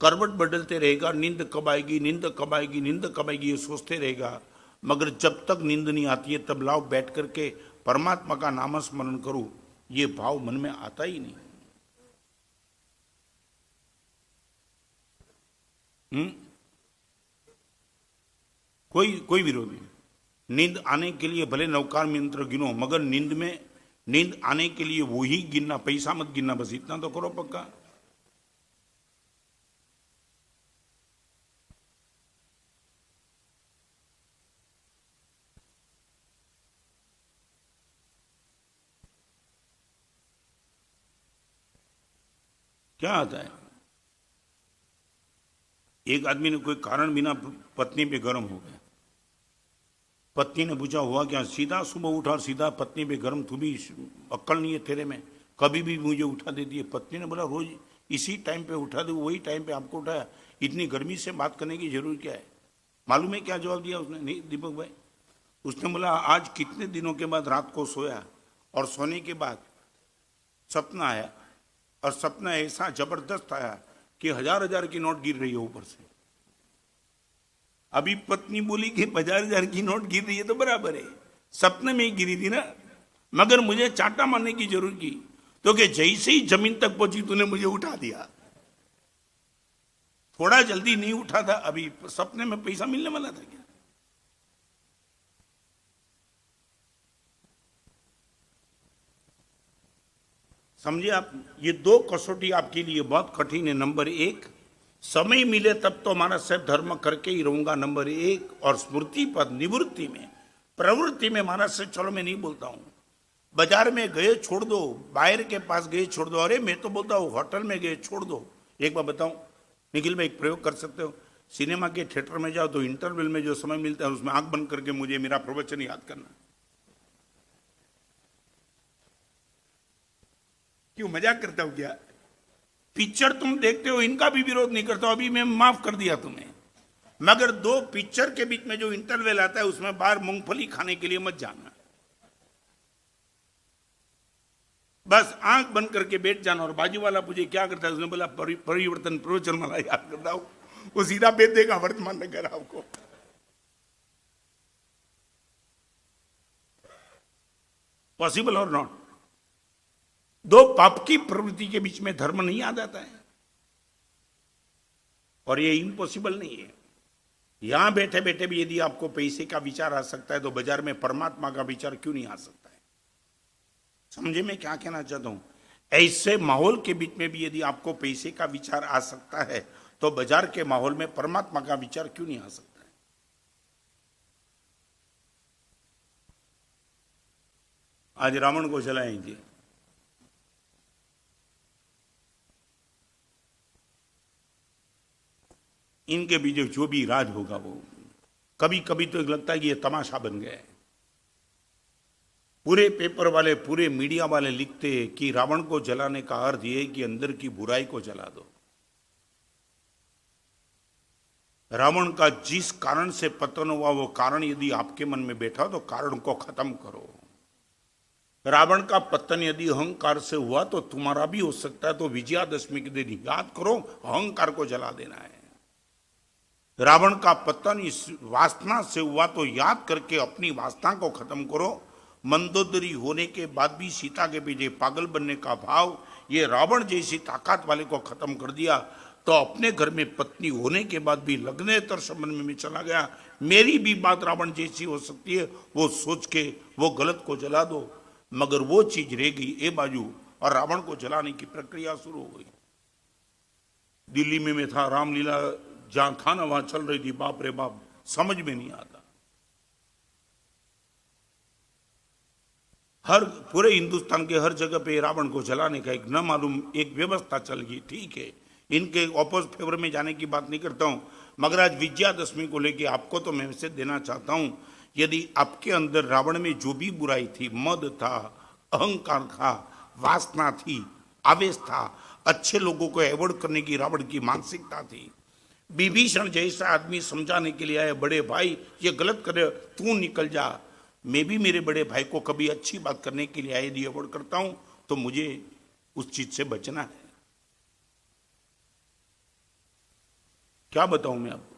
करवट बदलते रहेगा, नींद कब आएगी, नींद कब आएगी, नींद कब आएगी ये सोचते रहेगा, मगर जब तक नींद नहीं आती है तब लाओ बैठ करके परमात्मा का नामस्मरण करूं ये भाव मन में आता ही नहीं। कोई विरोध नहीं। नींद आने के लिए भले नवकार मंत्र गिनो, मगर नींद आने के लिए वो ही गिनना, पैसा मत गिनना, बस इतना तो करो पक्का। क्या आता है, एक आदमी ने कोई कारण बिना पत्नी पे गर्म हो गया। पत्नी ने पूछा हुआ क्या, सीधा सुबह उठा और सीधा पत्नी पे गर्म, तू भी अक्ल नहीं है तेरे में, कभी भी मुझे उठा देती है। पत्नी ने बोला रोज इसी टाइम पे उठा दे, वही टाइम पे आपको उठाया, इतनी गर्मी से बात करने की जरूरत क्या है। मालूम है क्या जवाब दिया उसने, नहीं दीपक भाई, उसने बोला आज कितने दिनों के बाद रात को सोया और सोने के बाद सपना आया, और सपना ऐसा जबरदस्त आया कि हजार की नोट गिर रही है ऊपर से। अभी पत्नी बोली कि 50,000 की नोट गिर रही है तो बराबर है, सपने में ही गिरी थी ना, मगर मुझे चाटा मारने की जरूरत की तो कि जैसे ही जमीन तक पहुंची तूने मुझे उठा दिया। थोड़ा जल्दी नहीं उठा था, अभी सपने में पैसा मिलने वाला था क्या। समझिए आप, ये दो कसौटी आपके लिए बहुत कठिन है। नंबर एक, समय मिले तब तो हमारा सब धर्म करके ही रहूंगा, नंबर एक। और स्मृति पद निवृत्ति में, प्रवृत्ति में महाराज से चलो मैं नहीं बोलता हूं। बाजार में गए छोड़ दो, बाहर के पास गए छोड़ दो, अरे मैं तो बोलता हूं होटल में गए छोड़ दो। एक बार बताऊं निखिल भाई, एक प्रयोग कर सकते हो, सिनेमा के थिएटर में जाओ तो इंटरवल में जो समय मिलता है उसमें आंख बंद करके मुझे मेरा प्रवचन याद करना। क्यों मजाक करता हूं क्या। पिक्चर तुम देखते हो, इनका भी विरोध नहीं करता, अभी मैं माफ कर दिया तुम्हें, मगर दो पिक्चर के बीच में जो इंटरवल आता है उसमें बाहर मूंगफली खाने के लिए मत जाना। बस आंख बंद करके बैठ जाना और बाजू वाला पूछे क्या करता है, उसने बोला परिवर्तन प्रवचन वाला याद करता हूं, वो सीधा भेज देगा वर्तमान नगर आपको। पॉसिबल और नॉट? दो पाप की प्रवृत्ति के बीच में धर्म नहीं आ जाता है, और ये इम्पॉसिबल नहीं है। यहां बैठे बैठे भी यदि आपको पैसे का विचार आ सकता है तो बाजार में परमात्मा का विचार क्यों नहीं आ सकता है? समझे मैं क्या कहना चाहता हूं? ऐसे माहौल के बीच में भी यदि आपको पैसे का विचार आ सकता है तो बाजार के माहौल में परमात्मा का विचार क्यों नहीं आ सकता है? आज रावण को जलाएंगे, इनके बीच जो भी राज होगा वो कभी कभी तो लगता है कि ये तमाशा बन गया है। पूरे पेपर वाले, पूरे मीडिया वाले लिखते हैं कि रावण को जलाने का अर्थ यह है कि अंदर की बुराई को जला दो। रावण का जिस कारण से पतन हुआ वो कारण यदि आपके मन में बैठा तो कारण को खत्म करो। रावण का पतन यदि अहंकार से हुआ तो तुम्हारा भी हो सकता है, तो विजयादशमी के दिन याद करो अहंकार को जला देना है। रावण का पतन इस वासना से हुआ तो याद करके अपनी वासना को खत्म करो। मंदोदरी होने के बाद भी सीता के पीछे पागल बनने का भाव ये रावण जैसी ताकत वाले को खत्म कर दिया। तो अपने घर में पत्नी होने के बाद भी लगनेतर संबंध में चला गया, मेरी भी बात रावण जैसी हो सकती है, वो सोच के वो गलत को जला दो। मगर वो चीज रह गई ए बाजू और रावण को जलाने की प्रक्रिया शुरू हो गई। दिल्ली में मैं था, रामलीला जहां था ना वहां चल रही थी, बाप रे बाप समझ में नहीं आता। हर पूरे हिंदुस्तान के हर जगह पे रावण को जलाने का एक न मालूम एक व्यवस्था चल गई। ठीक है, इनके ऑपोजिट फेवर में जाने की बात नहीं करता हूं, मगर आज विजयादशमी को लेके आपको तो मैं मैसेज देना चाहता हूं, यदि आपके अंदर रावण में जो भी बुराई थी, मद था, अहंकार था, वासना थी, आवेश था, अच्छे लोगों को अवॉइड करने की रावण की मानसिकता थी, विभीषण जैसा आदमी समझाने के लिए आए, बड़े भाई ये गलत करे तू निकल जा। मैं भी मेरे बड़े भाई को कभी अच्छी बात करने के लिए आए यदि अवॉइड करता हूं तो मुझे उस चीज से बचना है। क्या बताऊं मैं आपको?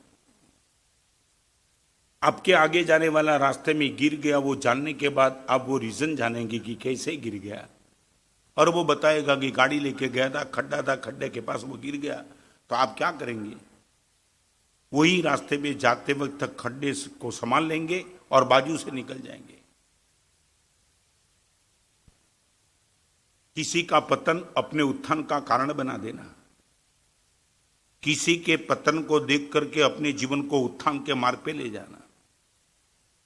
आपके आगे जाने वाला रास्ते में गिर गया, वो जानने के बाद आप वो रीजन जानेंगे कि कैसे गिर गया, और वो बताएगा कि गाड़ी लेके गया था, खड्डा था, खड्डे के पास वो गिर गया। तो आप क्या करेंगे? वही रास्ते में जाते वक्त तक खड्डे को संभाल लेंगे और बाजू से निकल जाएंगे। किसी का पतन अपने उत्थान का कारण बना देना, किसी के पतन को देख करके अपने जीवन को उत्थान के मार्ग पे ले जाना।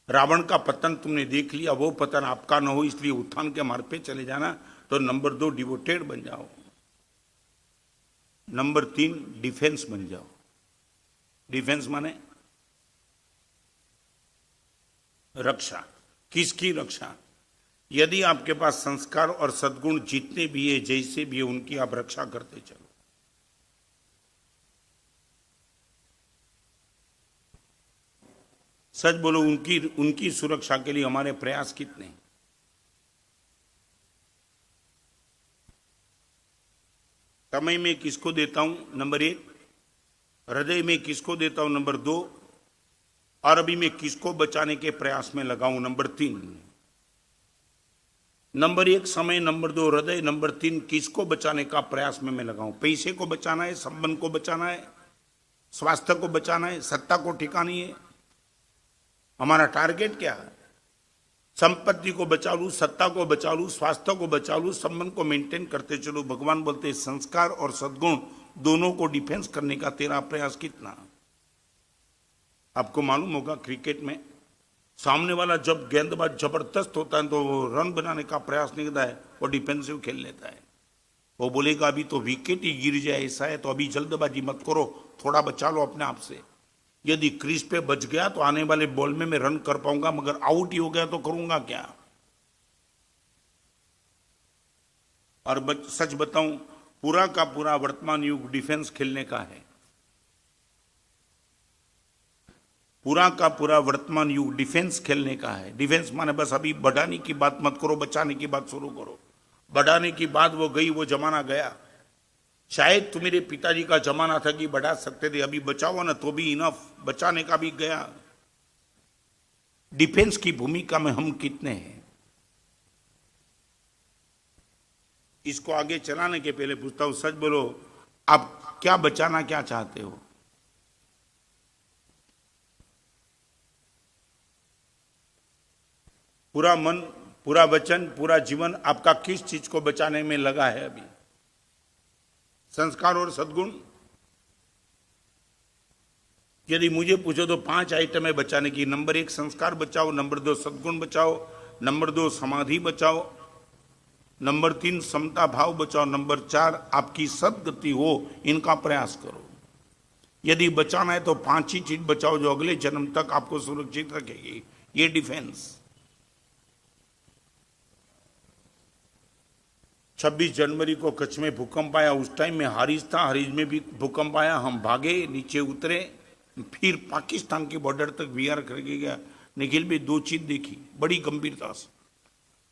रावण का पतन तुमने देख लिया, वो पतन आपका न हो इसलिए उत्थान के मार्ग पे चले जाना। तो नंबर 2 डिवोटेड बन जाओ, नंबर 3 डिफेंस बन जाओ। डिफेंस माने रक्षा। किसकी रक्षा? यदि आपके पास संस्कार और सद्गुण जितने भी है, जैसे भी है, उनकी आप रक्षा करते चलो। सच बोलो, उनकी सुरक्षा के लिए हमारे प्रयास कितने हैं? समय में किसको देता हूं? नंबर 1। हृदय में किसको देता हूं? नंबर 2। और अभी मैं किसको बचाने के प्रयास में लगाऊं? नंबर 3। नंबर 1 समय, नंबर 2 हृदय, नंबर 3 किसको बचाने का प्रयास में मैं लगाऊं? पैसे को बचाना है, संबंध को बचाना है, स्वास्थ्य को बचाना है, सत्ता को ठिकानी है। हमारा टारगेट क्या है? संपत्ति को बचा लूं, सत्ता को बचा लूं, स्वास्थ्य को बचा लूं, संबंध को मेंटेन करते चलो। भगवान बोलते हैं संस्कार और सद्गुण दोनों को डिफेंस करने का तेरा प्रयास कितना? आपको मालूम होगा क्रिकेट में सामने वाला जब गेंदबाज जबरदस्त होता है तो वो रन बनाने का प्रयास नहीं करता है, वो डिफेंसिव खेल लेता है। वो बोलेगा अभी तो विकेट ही गिर जाए ऐसा है, तो अभी जल्दबाजी मत करो, थोड़ा बचा लो अपने आप से। यदि क्रीज पे बच गया तो आने वाले बॉल में मैं रन कर पाऊंगा, मगर आउट ही हो गया तो करूंगा क्या? और सच बताऊं, पूरा का पूरा वर्तमान युग डिफेंस खेलने का है। पूरा का पूरा वर्तमान युग डिफेंस खेलने का है। डिफेंस माने बस अभी बढ़ाने की बात मत करो, बचाने की बात शुरू करो। बढ़ाने की बात वो गई, वो जमाना गया। शायद तुम्हारे पिताजी का जमाना था कि बढ़ा सकते थे, अभी बचाओ ना तो भी इनफ, बचाने का भी गया। डिफेंस की भूमिका में हम कितने हैं, इसको आगे चलाने के पहले पूछता हूं, सच बोलो, आप क्या बचाना क्या चाहते हो? पूरा मन, पूरा वचन, पूरा जीवन आपका किस चीज को बचाने में लगा है अभी? संस्कार और सद्गुण? यदि मुझे पूछो तो 5 आइटम है बचाने की। नंबर 1 संस्कार बचाओ, नंबर 2 सद्गुण बचाओ, नंबर 2 समाधि बचाओ, नंबर 3 समता भाव बचाओ, नंबर 4 आपकी सदगति हो, इनका प्रयास करो। यदि बचाना है तो 5 ही चीज बचाओ जो अगले जन्म तक आपको सुरक्षित रखेगी। ये डिफेंस। 26 जनवरी को कच्छ में भूकंप आया, उस टाइम में हारिज था, हारिज में भी भूकंप आया, हम भागे, नीचे उतरे, फिर पाकिस्तान के बॉर्डर तक वीआर करके गया। निखिल भी 2 चीज देखी बड़ी गंभीरता से।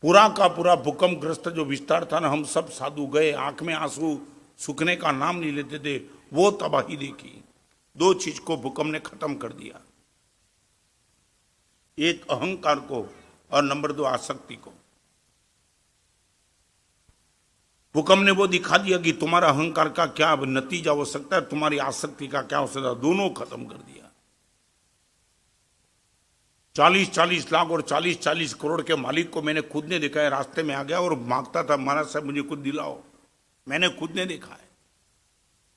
पूरा का पूरा भूकंप ग्रस्त जो विस्तार था ना, हम सब साधु गए, आंख में आंसू सूखने का नाम नहीं लेते थे, वो तबाही देखी। 2 चीज को भूकंप ने खत्म कर दिया, एक अहंकार को और नंबर 2 आसक्ति को। भूकंप ने वो दिखा दिया कि तुम्हारा अहंकार का क्या नतीजा हो सकता है, तुम्हारी आसक्ति का क्या हो सकता है, दोनों खत्म कर दिया। 40-40 लाख और 40-40 करोड़ के मालिक को मैंने खुद ने देखा है, रास्ते में आ गया और मांगता था, महाराज साहब मुझे कुछ दिलाओ। मैंने खुद ने देखा है।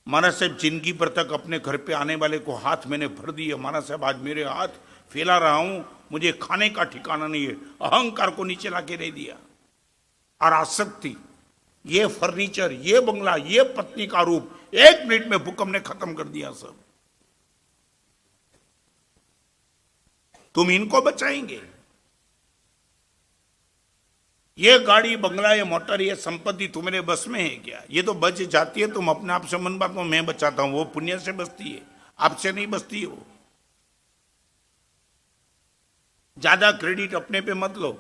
महाराज साहब जिंदगी भर तक अपने घर पे आने वाले को हाथ मैंने भर दिए। महाराज साहब आज मेरे हाथ फैला रहा हूं, मुझे खाने का ठिकाना नहीं है। अहंकार को नीचे लाके दे दिया। और आसक्ति, ये फर्नीचर, ये बंगला, ये पत्नी का रूप, 1 मिनट में भूकंप ने खत्म कर दिया सब। तुम इनको बचाएंगे? ये गाड़ी, बंगला, ये मोटर, ये संपत्ति तुम्हारे बस में है क्या? ये तो बच जाती है, तुम अपने आप से मन बात में मैं बचाता हूं, वो पुण्य से बचती है, आपसे नहीं बचती है वो। ज्यादा क्रेडिट अपने पे मत लो।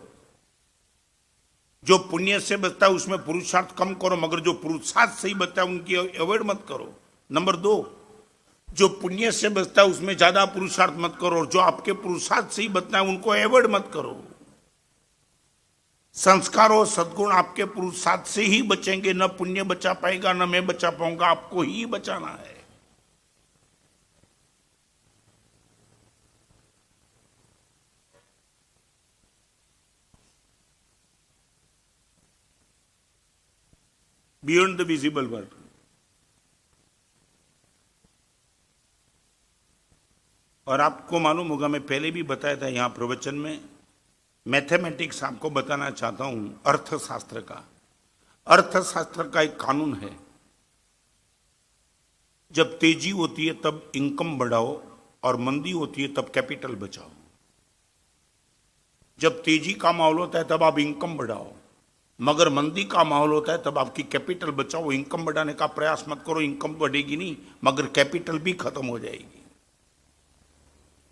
जो पुण्य से बचता है उसमें पुरुषार्थ कम करो, मगर जो पुरुषार्थ से ही बचता है उनकी अवॉइड मत करो। नंबर 2, जो पुण्य से बचता है उसमें ज्यादा पुरुषार्थ मत करो, और जो आपके पुरुषार्थ से ही बचता है उनको अवॉइड मत करो। संस्कार और सद्गुण आपके पुरुषार्थ से ही बचेंगे, न पुण्य बचा पाएगा, न मैं बचा पाऊंगा, आपको ही बचाना है। Beyond the visible world. और आपको मालूम होगा, मैं पहले भी बताया था यहां प्रवचन में, मैथमेटिक्स आपको बताना चाहता हूं, अर्थशास्त्र का। अर्थशास्त्र का एक कानून है, जब तेजी होती है तब इनकम बढ़ाओ, और मंदी होती है तब कैपिटल बचाओ। जब तेजी का माहौल होता है तब आप इनकम बढ़ाओ, मगर मंदी का माहौल होता है तब आपकी कैपिटल बचाओ। इनकम बढ़ाने का प्रयास मत करो, इनकम बढ़ेगी नहीं मगर कैपिटल भी खत्म हो जाएगी।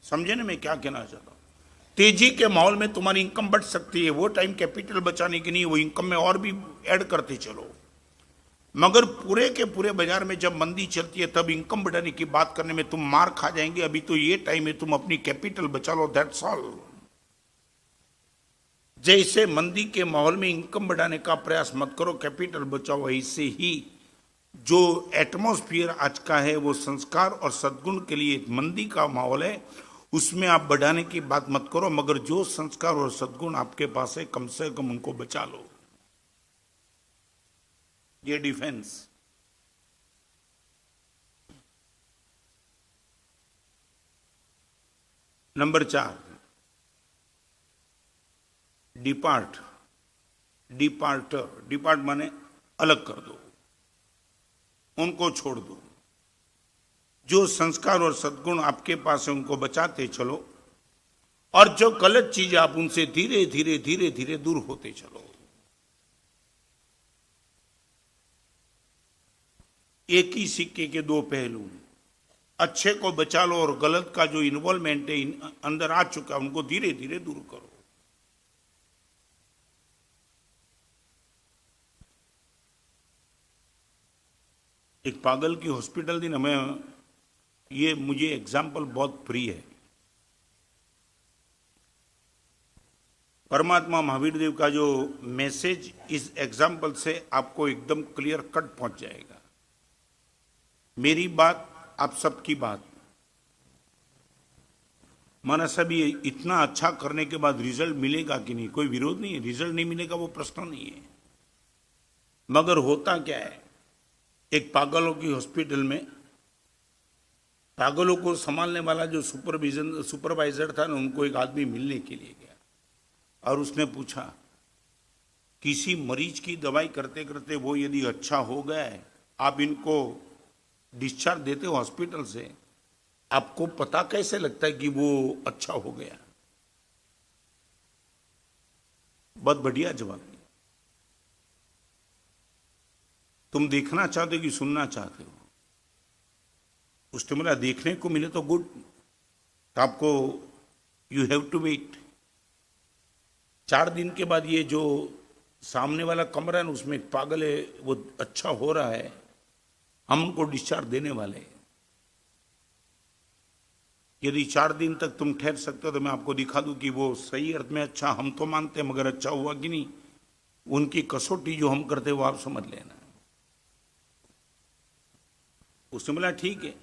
समझे ना मैं क्या कहना चाहता हूं? तेजी के माहौल में तुम्हारी इनकम बढ़ सकती है, वो टाइम कैपिटल बचाने की नहीं, वो इनकम में और भी ऐड करते चलो। मगर पूरे के पूरे बाजार में जब मंदी चलती है तब इनकम बढ़ाने की बात करने में तुम मार खा जाएंगे। अभी तो ये टाइम है, तुम अपनी कैपिटल बचा लो, दैट्स ऑल। जैसे मंदी के माहौल में इनकम बढ़ाने का प्रयास मत करो, कैपिटल बचाओ, ऐसे ही जो एटमॉस्फेयर आज का है वो संस्कार और सद्गुण के लिए मंदी का माहौल है, उसमें आप बढ़ाने की बात मत करो, मगर जो संस्कार और सद्गुण आपके पास है कम से कम उनको बचा लो। ये डिफेंस। Number 4, depart. डिपार्ट माने अलग कर दो, उनको छोड़ दो। जो संस्कार और सद्गुण आपके पास है उनको बचाते चलो, और जो गलत चीज आप उनसे धीरे धीरे धीरे धीरे दूर होते चलो। एक ही सिक्के के 2 पहलू। अच्छे को बचा लो और गलत का जो इन्वॉल्वमेंट है अंदर आ चुका है उनको धीरे धीरे दूर करो। एक पागल की हॉस्पिटल थी ना, मैं ये मुझे एग्जाम्पल बहुत प्रिय है। परमात्मा महावीर देव का जो मैसेज इस एग्जाम्पल से आपको एकदम क्लियर कट पहुंच जाएगा। मेरी बात आप सबकी बात, माना सभी इतना अच्छा करने के बाद रिजल्ट मिलेगा कि नहीं, कोई विरोध नहीं है, रिजल्ट नहीं मिलेगा वो प्रश्न नहीं है। मगर होता क्या है, एक पागलों की हॉस्पिटल में पागलों को संभालने वाला जो सुपरवाइजर था ना, उनको एक आदमी मिलने के लिए गया और उसने पूछा, किसी मरीज की दवाई करते करते वो यदि अच्छा हो गया है, आप इनको डिस्चार्ज देते हो हॉस्पिटल से, आपको पता कैसे लगता है कि वो अच्छा हो गया? बहुत बढ़िया जवाब दिया। तुम देखना चाहते हो कि सुनना चाहते हो? उसने बोला देखने को मिले तो गुड, तो आपको यू हैव टू वेट। 4 दिन के बाद ये जो सामने वाला कमरा है ना, उसमें एक पागल है, वो अच्छा हो रहा है, हम उनको डिस्चार्ज देने वाले हैं। यदि 4 दिन तक तुम ठहर सकते हो तो मैं आपको दिखा दूं कि वो सही अर्थ में अच्छा, हम तो मानते हैं मगर अच्छा हुआ कि नहीं, उनकी कसौटी जो हम करते वो आप समझ लेना। उसने बोला ठीक है,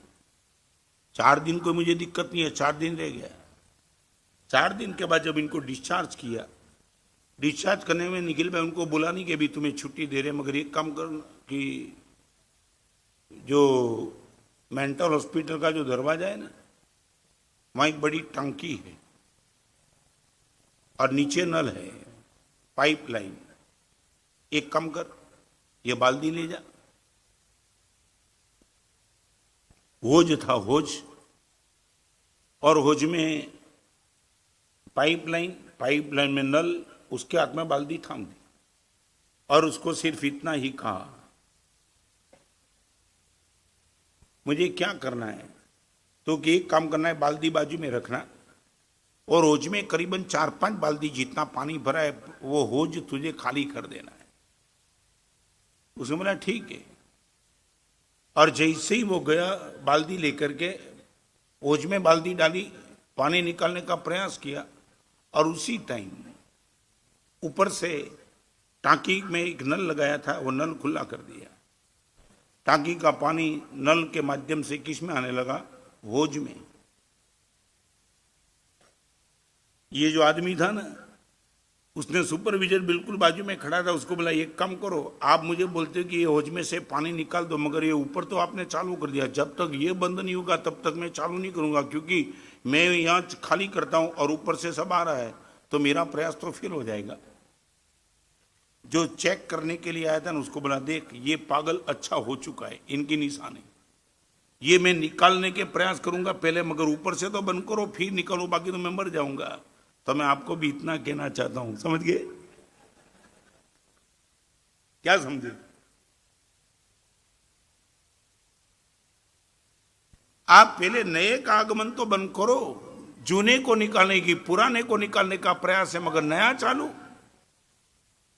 4 दिन को मुझे दिक्कत नहीं है, 4 दिन रह गया। 4 दिन के बाद जब इनको डिस्चार्ज किया, डिस्चार्ज करने में निखिल भाई उनको बोला नहीं कि अभी तुम्हें छुट्टी दे रहे, मगर एक काम कर कि जो मेंटल हॉस्पिटल का जो दरवाजा है ना, वहां एक बड़ी टंकी है और नीचे नल है, पाइपलाइन, एक काम कर, ये बाल्टी ले जा। होज था, होज, और होज में पाइपलाइन, पाइपलाइन में नल, उसके हाथ में बाल्टी थाम दी और उसको सिर्फ इतना ही कहा, मुझे क्या करना है तो कि एक काम करना है, बाल्टी बाजू में रखना और होज में करीबन 4-5 बाल्टी जितना पानी भरा है वो होज तुझे खाली कर देना है। उसने बोला ठीक है। और जैसे ही वो गया बाल्टी लेकर के होज में बाल्टी डाली, पानी निकालने का प्रयास किया और उसी टाइम ऊपर से टांकी में एक नल लगाया था, वो नल खुला कर दिया। टांकी का पानी नल के माध्यम से किस में आने लगा? होज में। ये जो आदमी था ना, उसने सुपरविजर बिल्कुल बाजू में खड़ा था, उसको बोला एक काम करो, आप मुझे बोलते हो कि ये होज में से पानी निकाल दो, मगर ये ऊपर तो आपने चालू कर दिया, जब तक ये बंद नहीं होगा तब तक मैं चालू नहीं करूंगा, क्योंकि मैं यहाँ खाली करता हूं और ऊपर से सब आ रहा है तो मेरा प्रयास तो फेल हो जाएगा। जो चेक करने के लिए आया था ना, उसको बोला देख ये पागल अच्छा हो चुका है, इनकी निशानी, ये मैं निकालने के प्रयास करूंगा पहले, मगर ऊपर से तो बंद करो फिर निकालो, बाकी तो मैं मर जाऊंगा। तो मैं आपको भी इतना कहना चाहता हूं, समझ गए? क्या समझे? आप पहले नए का आगमन तो बंद करो, जूने को निकालने की, पुराने को निकालने का प्रयास है, मगर नया चालू।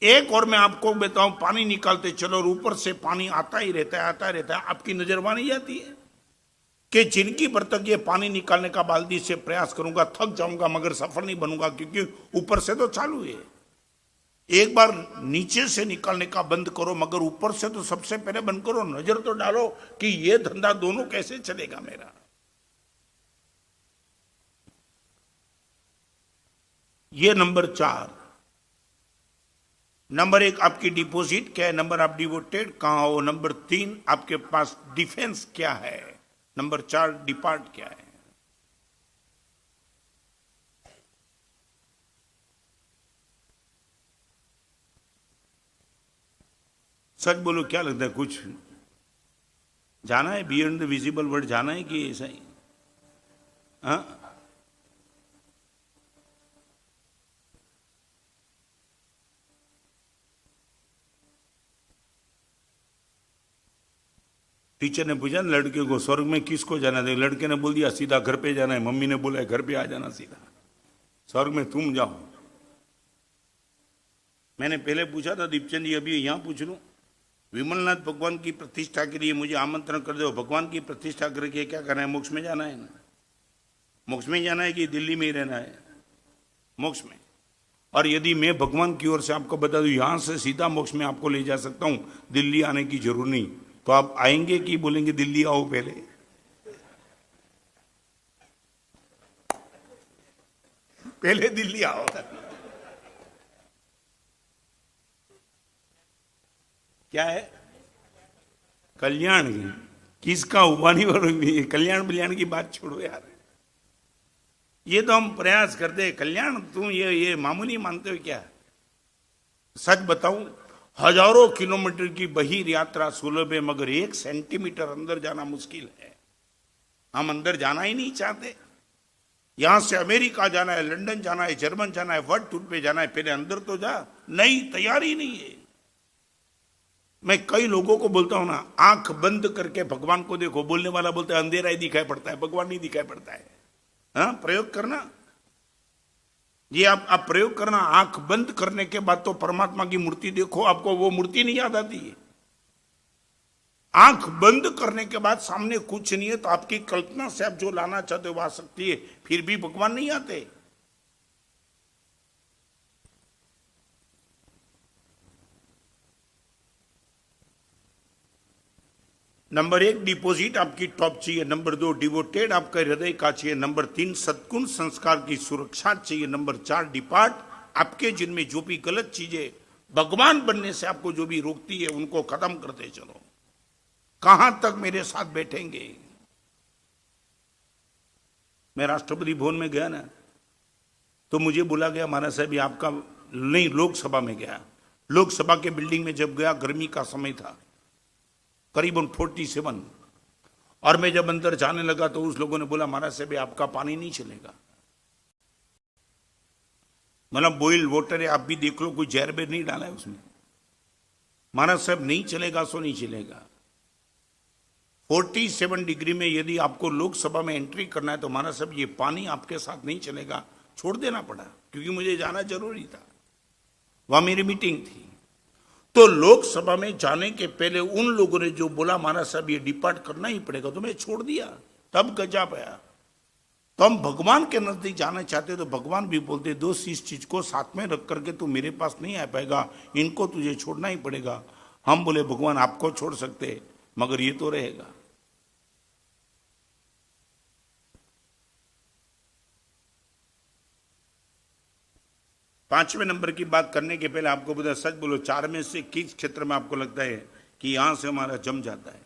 एक और मैं आपको बताऊं, पानी निकालते चलो और ऊपर से पानी आता ही रहता है, आता रहता है, आपकी नजर वहां नहीं जाती है कि जिनकी भर तक ये पानी निकालने का बाल्टी से प्रयास करूंगा, थक जाऊंगा मगर सफल नहीं बनूंगा, क्योंकि ऊपर से तो चालू है। एक बार नीचे से निकालने का बंद करो, मगर ऊपर से तो सबसे पहले बंद करो, नजर तो डालो कि ये धंधा दोनों कैसे चलेगा मेरा। ये नंबर 4। नंबर 1 आपकी डिपॉजिट क्या है, नंबर आप डिवोटेड कहां हो, नंबर 3 आपके पास डिफेंस क्या है, नंबर 4 डिपार्ट क्या है। सच बोलो, क्या लगता है कुछ जाना है बियॉन्ड द विजिबल वर्ल्ड, जाना है कि ऐसा ही? हाँ, टीचर ने पूछा लड़के को स्वर्ग में किसको जाना है, लड़के ने बोल दिया सीधा घर पे जाना है, मम्मी ने बोला घर पे आ जाना सीधा, स्वर्ग में तुम जाओ। मैंने पहले पूछा था दीपचंद जी, अभी यहां पूछ लूं, विमलनाथ भगवान की प्रतिष्ठा के लिए मुझे आमंत्रण कर दो। भगवान की प्रतिष्ठा करके क्या करना है? मोक्ष में जाना है ना। मोक्ष में जाना है कि दिल्ली में ही रहना है? मोक्ष में। और यदि मैं भगवान की ओर से आपको बता दूं यहां से सीधा मोक्ष में आपको ले जा सकता हूं, दिल्ली आने की जरूरत नहीं, तो आप आएंगे कि बोलेंगे दिल्ली आओ पहले? पहले दिल्ली आओ। क्या है? कल्याण किसका हुआ नहीं? कल्याण बल्याण की बात छोड़ो यार, ये तो हम प्रयास करते। कल्याण तुम ये मामूली मानते हो क्या? सच बताऊं, हजारों किलोमीटर की बहिर यात्रा सुलभ है, मगर 1 सेंटीमीटर अंदर जाना मुश्किल है। हम अंदर जाना ही नहीं चाहते। यहां से अमेरिका जाना है, लंदन जाना है, जर्मन जाना है, वर्ल्ड टूर पे जाना है, पहले अंदर तो जा। नहीं, तैयारी नहीं है। मैं कई लोगों को बोलता हूं ना, आंख बंद करके भगवान को देखो। बोलने वाला बोलता है अंधेरा ही दिखाई पड़ता है, भगवान नहीं दिखाई पड़ता है। हाँ, प्रयोग करना ये आप प्रयोग करना। आंख बंद करने के बाद तो परमात्मा की मूर्ति देखो, आपको वो मूर्ति नहीं याद आती है। आंख बंद करने के बाद सामने कुछ नहीं है, तो आपकी कल्पना से आप जो लाना चाहते हो वो आ सकती है, फिर भी भगवान नहीं आते। नंबर 1 डिपॉजिट आपकी टॉप चाहिए। नंबर 2 डिवोटेड आपका हृदय का चाहिए। नंबर 3 सद्गुण संस्कार की सुरक्षा चाहिए। नंबर 4 डिपार्ट आपके जिनमें जो भी गलत चीजें भगवान बनने से आपको जो भी रोकती है उनको खत्म करते चलो। कहां तक मेरे साथ बैठेंगे? मैं राष्ट्रपति भवन में गया ना, तो मुझे बोला गया महाराज साहब ये आपका नहीं, लोकसभा में गया। लोकसभा के बिल्डिंग में जब गया, गर्मी का समय था, करीबन 47, और मैं जब अंदर जाने लगा तो उस लोगों ने बोला महाराज साहब आपका पानी नहीं चलेगा। मतलब बॉइल्ड वाटर है, आप भी देख लो, कोई जहर बेर नहीं डाला है उसमें। महाराज साहब नहीं चलेगा सो नहीं चलेगा। 47 डिग्री में यदि आपको लोकसभा में एंट्री करना है तो महाराज साहब ये पानी आपके साथ नहीं चलेगा, छोड़ देना पड़ा, क्योंकि मुझे जाना जरूरी था, वहां मेरी मीटिंग थी। तो लोकसभा में जाने के पहले उन लोगों ने जो बोला महाराज साहब ये डिपार्ट करना ही पड़ेगा, तो मैं छोड़ दिया। तब गजा पाया। तो हम भगवान के नजदीक जाना चाहते तो भगवान भी बोलते दोस्त इस चीज को साथ में रख करके तू मेरे पास नहीं आ पाएगा, इनको तुझे छोड़ना ही पड़ेगा। हम बोले भगवान आपको छोड़ सकते, मगर ये तो रहेगा। पांचवें नंबर की बात करने के पहले आपको बता, सच बोलो 4 में से किस क्षेत्र में आपको लगता है कि यहां से हमारा जम जाता है?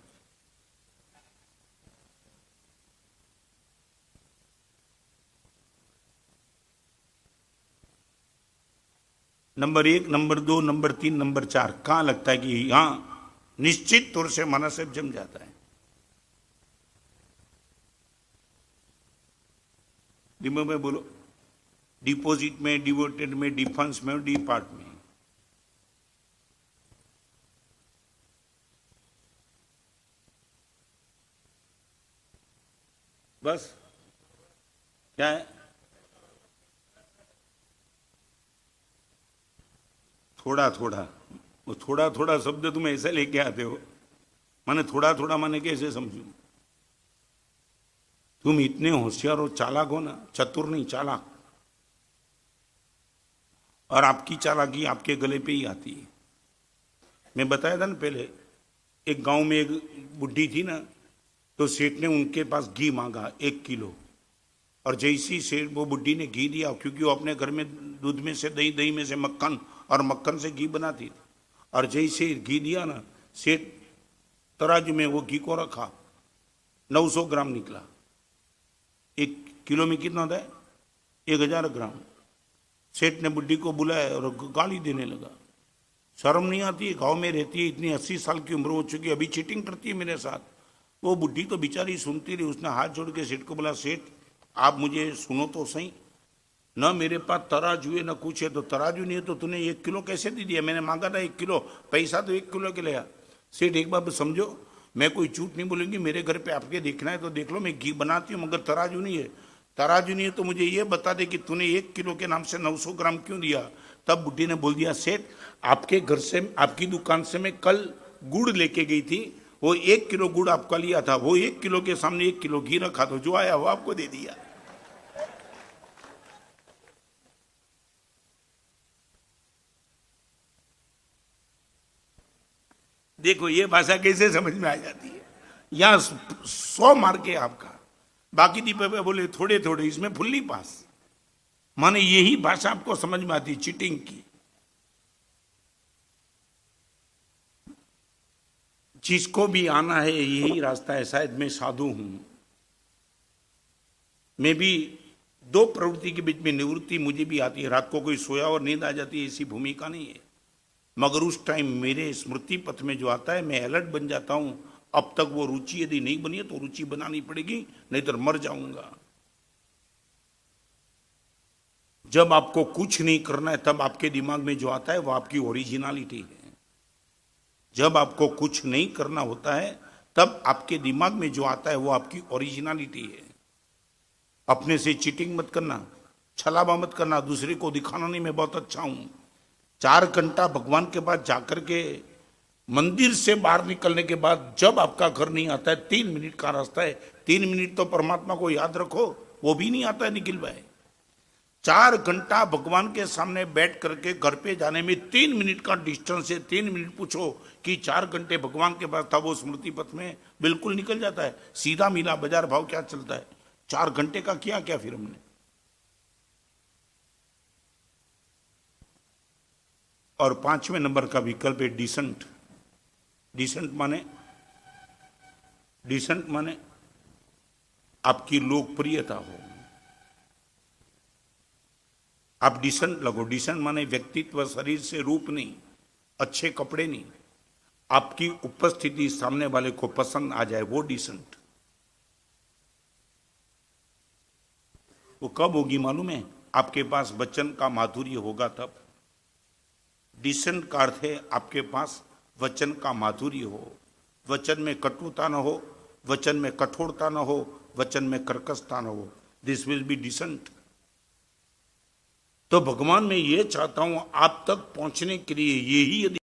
नंबर 1, नंबर 2, नंबर 3, नंबर 4, कहां लगता है कि यहां निश्चित तौर से हमारा सब जम जाता है? दिमाग में बोलो। डिपॉजिट में, डिवोटेड में, डिफेंस में और डिपार्ट में। बस क्या है? थोड़ा थोड़ा, वो थोड़ा थोड़ा शब्द तुम ऐसे लेके आते हो, माने थोड़ा थोड़ा माने कैसे समझू? तुम इतने होशियार और चालाक हो ना, चतुर नहीं चालाक, और आपकी चालाकी आपके गले पे ही आती है। मैं बताया था ना पहले, एक गांव में एक बुढ़ी थी ना, तो सेठ ने उनके पास घी मांगा 1 किलो, और जैसी सेठ वो बुढ़ी ने घी दिया, क्योंकि वो अपने घर में दूध में से दही, दही में से मक्खन और मक्खन से घी बनाती थी, और जैसे घी दिया ना, सेठ तराजू में वो घी को रखा, 900 ग्राम निकला। 1 किलो में कितना होता है? 1000 ग्राम। सेठ ने बुढ़ी को बुलाया और गाली देने लगा, शर्म नहीं आती है? गांव में रहती है, इतनी 80 साल की उम्र हो चुकी है, अभी चीटिंग करती है मेरे साथ। वो बुढ़ी तो बेचारी सुनती रही। उसने हाथ जोड़ के सेठ को बोला, सेठ आप मुझे सुनो तो सही, न मेरे पास तराजू है न कुछ है, तो तराजू नहीं है तो तूने 1 किलो कैसे दे दिया? मैंने मांगा था 1 किलो, पैसा तो 1 किलो के लिया। सेठ एक बार समझो, मैं कोई झूठ नहीं बोलूंगी, मेरे घर पे आपके देखना है तो देख लो, मैं घी बनाती हूँ, मगर तराजू नहीं है। तराजू नहीं है तो मुझे ये बता दे कि तूने 1 किलो के नाम से 900 ग्राम क्यों दिया? तब बुढ़ी ने बोल दिया, सेठ आपके घर से, आपकी दुकान से मैं कल गुड़ लेके गई थी, वो 1 किलो गुड़ आपका लिया था, वो 1 किलो के सामने 1 किलो घी रखा, तो जो आया वो आपको दे दिया। देखो ये भाषा कैसे समझ में आ जाती है। यहां 100 मार के आपका, बाकी दीपे पे बोले थोड़े थोड़े, इसमें फुल्ली पास। माने यही भाषा आपको समझ में आती, चीटिंग की। जिसको भी आना है यही रास्ता है। शायद मैं साधु हूं, मैं भी 2 प्रवृत्ति के बीच में निवृत्ति मुझे भी आती है। रात को कोई सोया और नींद आ जाती है, ऐसी भूमिका नहीं है, मगर उस टाइम मेरे स्मृति पथ में जो आता है मैं अलर्ट बन जाता हूं। अब तक वो रुचि यदि नहीं बनी है तो रुचि बनानी पड़ेगी, नहीं तो मर जाऊंगा। जब आपको कुछ नहीं करना है तब आपके दिमाग में जो आता है वो आपकी ओरिजिनलिटी है। जब आपको कुछ नहीं करना होता है तब आपके दिमाग में जो आता है वो आपकी ओरिजिनलिटी है। अपने से चीटिंग मत करना, छलावा मत करना, दूसरे को दिखाना नहीं मैं बहुत अच्छा हूं। 4 घंटा भगवान के पास जाकर के मंदिर से बाहर निकलने के बाद जब आपका घर नहीं आता है, 3 मिनट का रास्ता है, 3 मिनट तो परमात्मा को याद रखो, वो भी नहीं आता है निखिल भाई। 4 घंटा भगवान के सामने बैठ करके घर पे जाने में 3 मिनट का डिस्टेंस है। 3 मिनट पूछो कि 4 घंटे भगवान के पास था, वो स्मृति पथ में बिल्कुल निकल जाता है। सीधा मिला बाजार भाव क्या चलता है, 4 घंटे का किया क्या फिर हमने। और 5वें नंबर का विकल्प है डिसेंट। डिसेंट माने आपकी लोकप्रियता हो, आप डिसेंट लगो। डिसेंट माने व्यक्तित्व, शरीर से रूप नहीं, अच्छे कपड़े नहीं, आपकी उपस्थिति सामने वाले को पसंद आ जाए, वो डिसेंट। वो कब होगी मालूम है? आपके पास वचन का माधुर्य होगा तब। डिसेंट का अर्थ है आपके पास वचन का माधुर्य हो, वचन में कटुता न हो, वचन में कठोरता न हो, वचन में कर्कशता न हो। This will be decent. तो भगवान मैं ये चाहता हूं आप तक पहुंचने के लिए यही यदि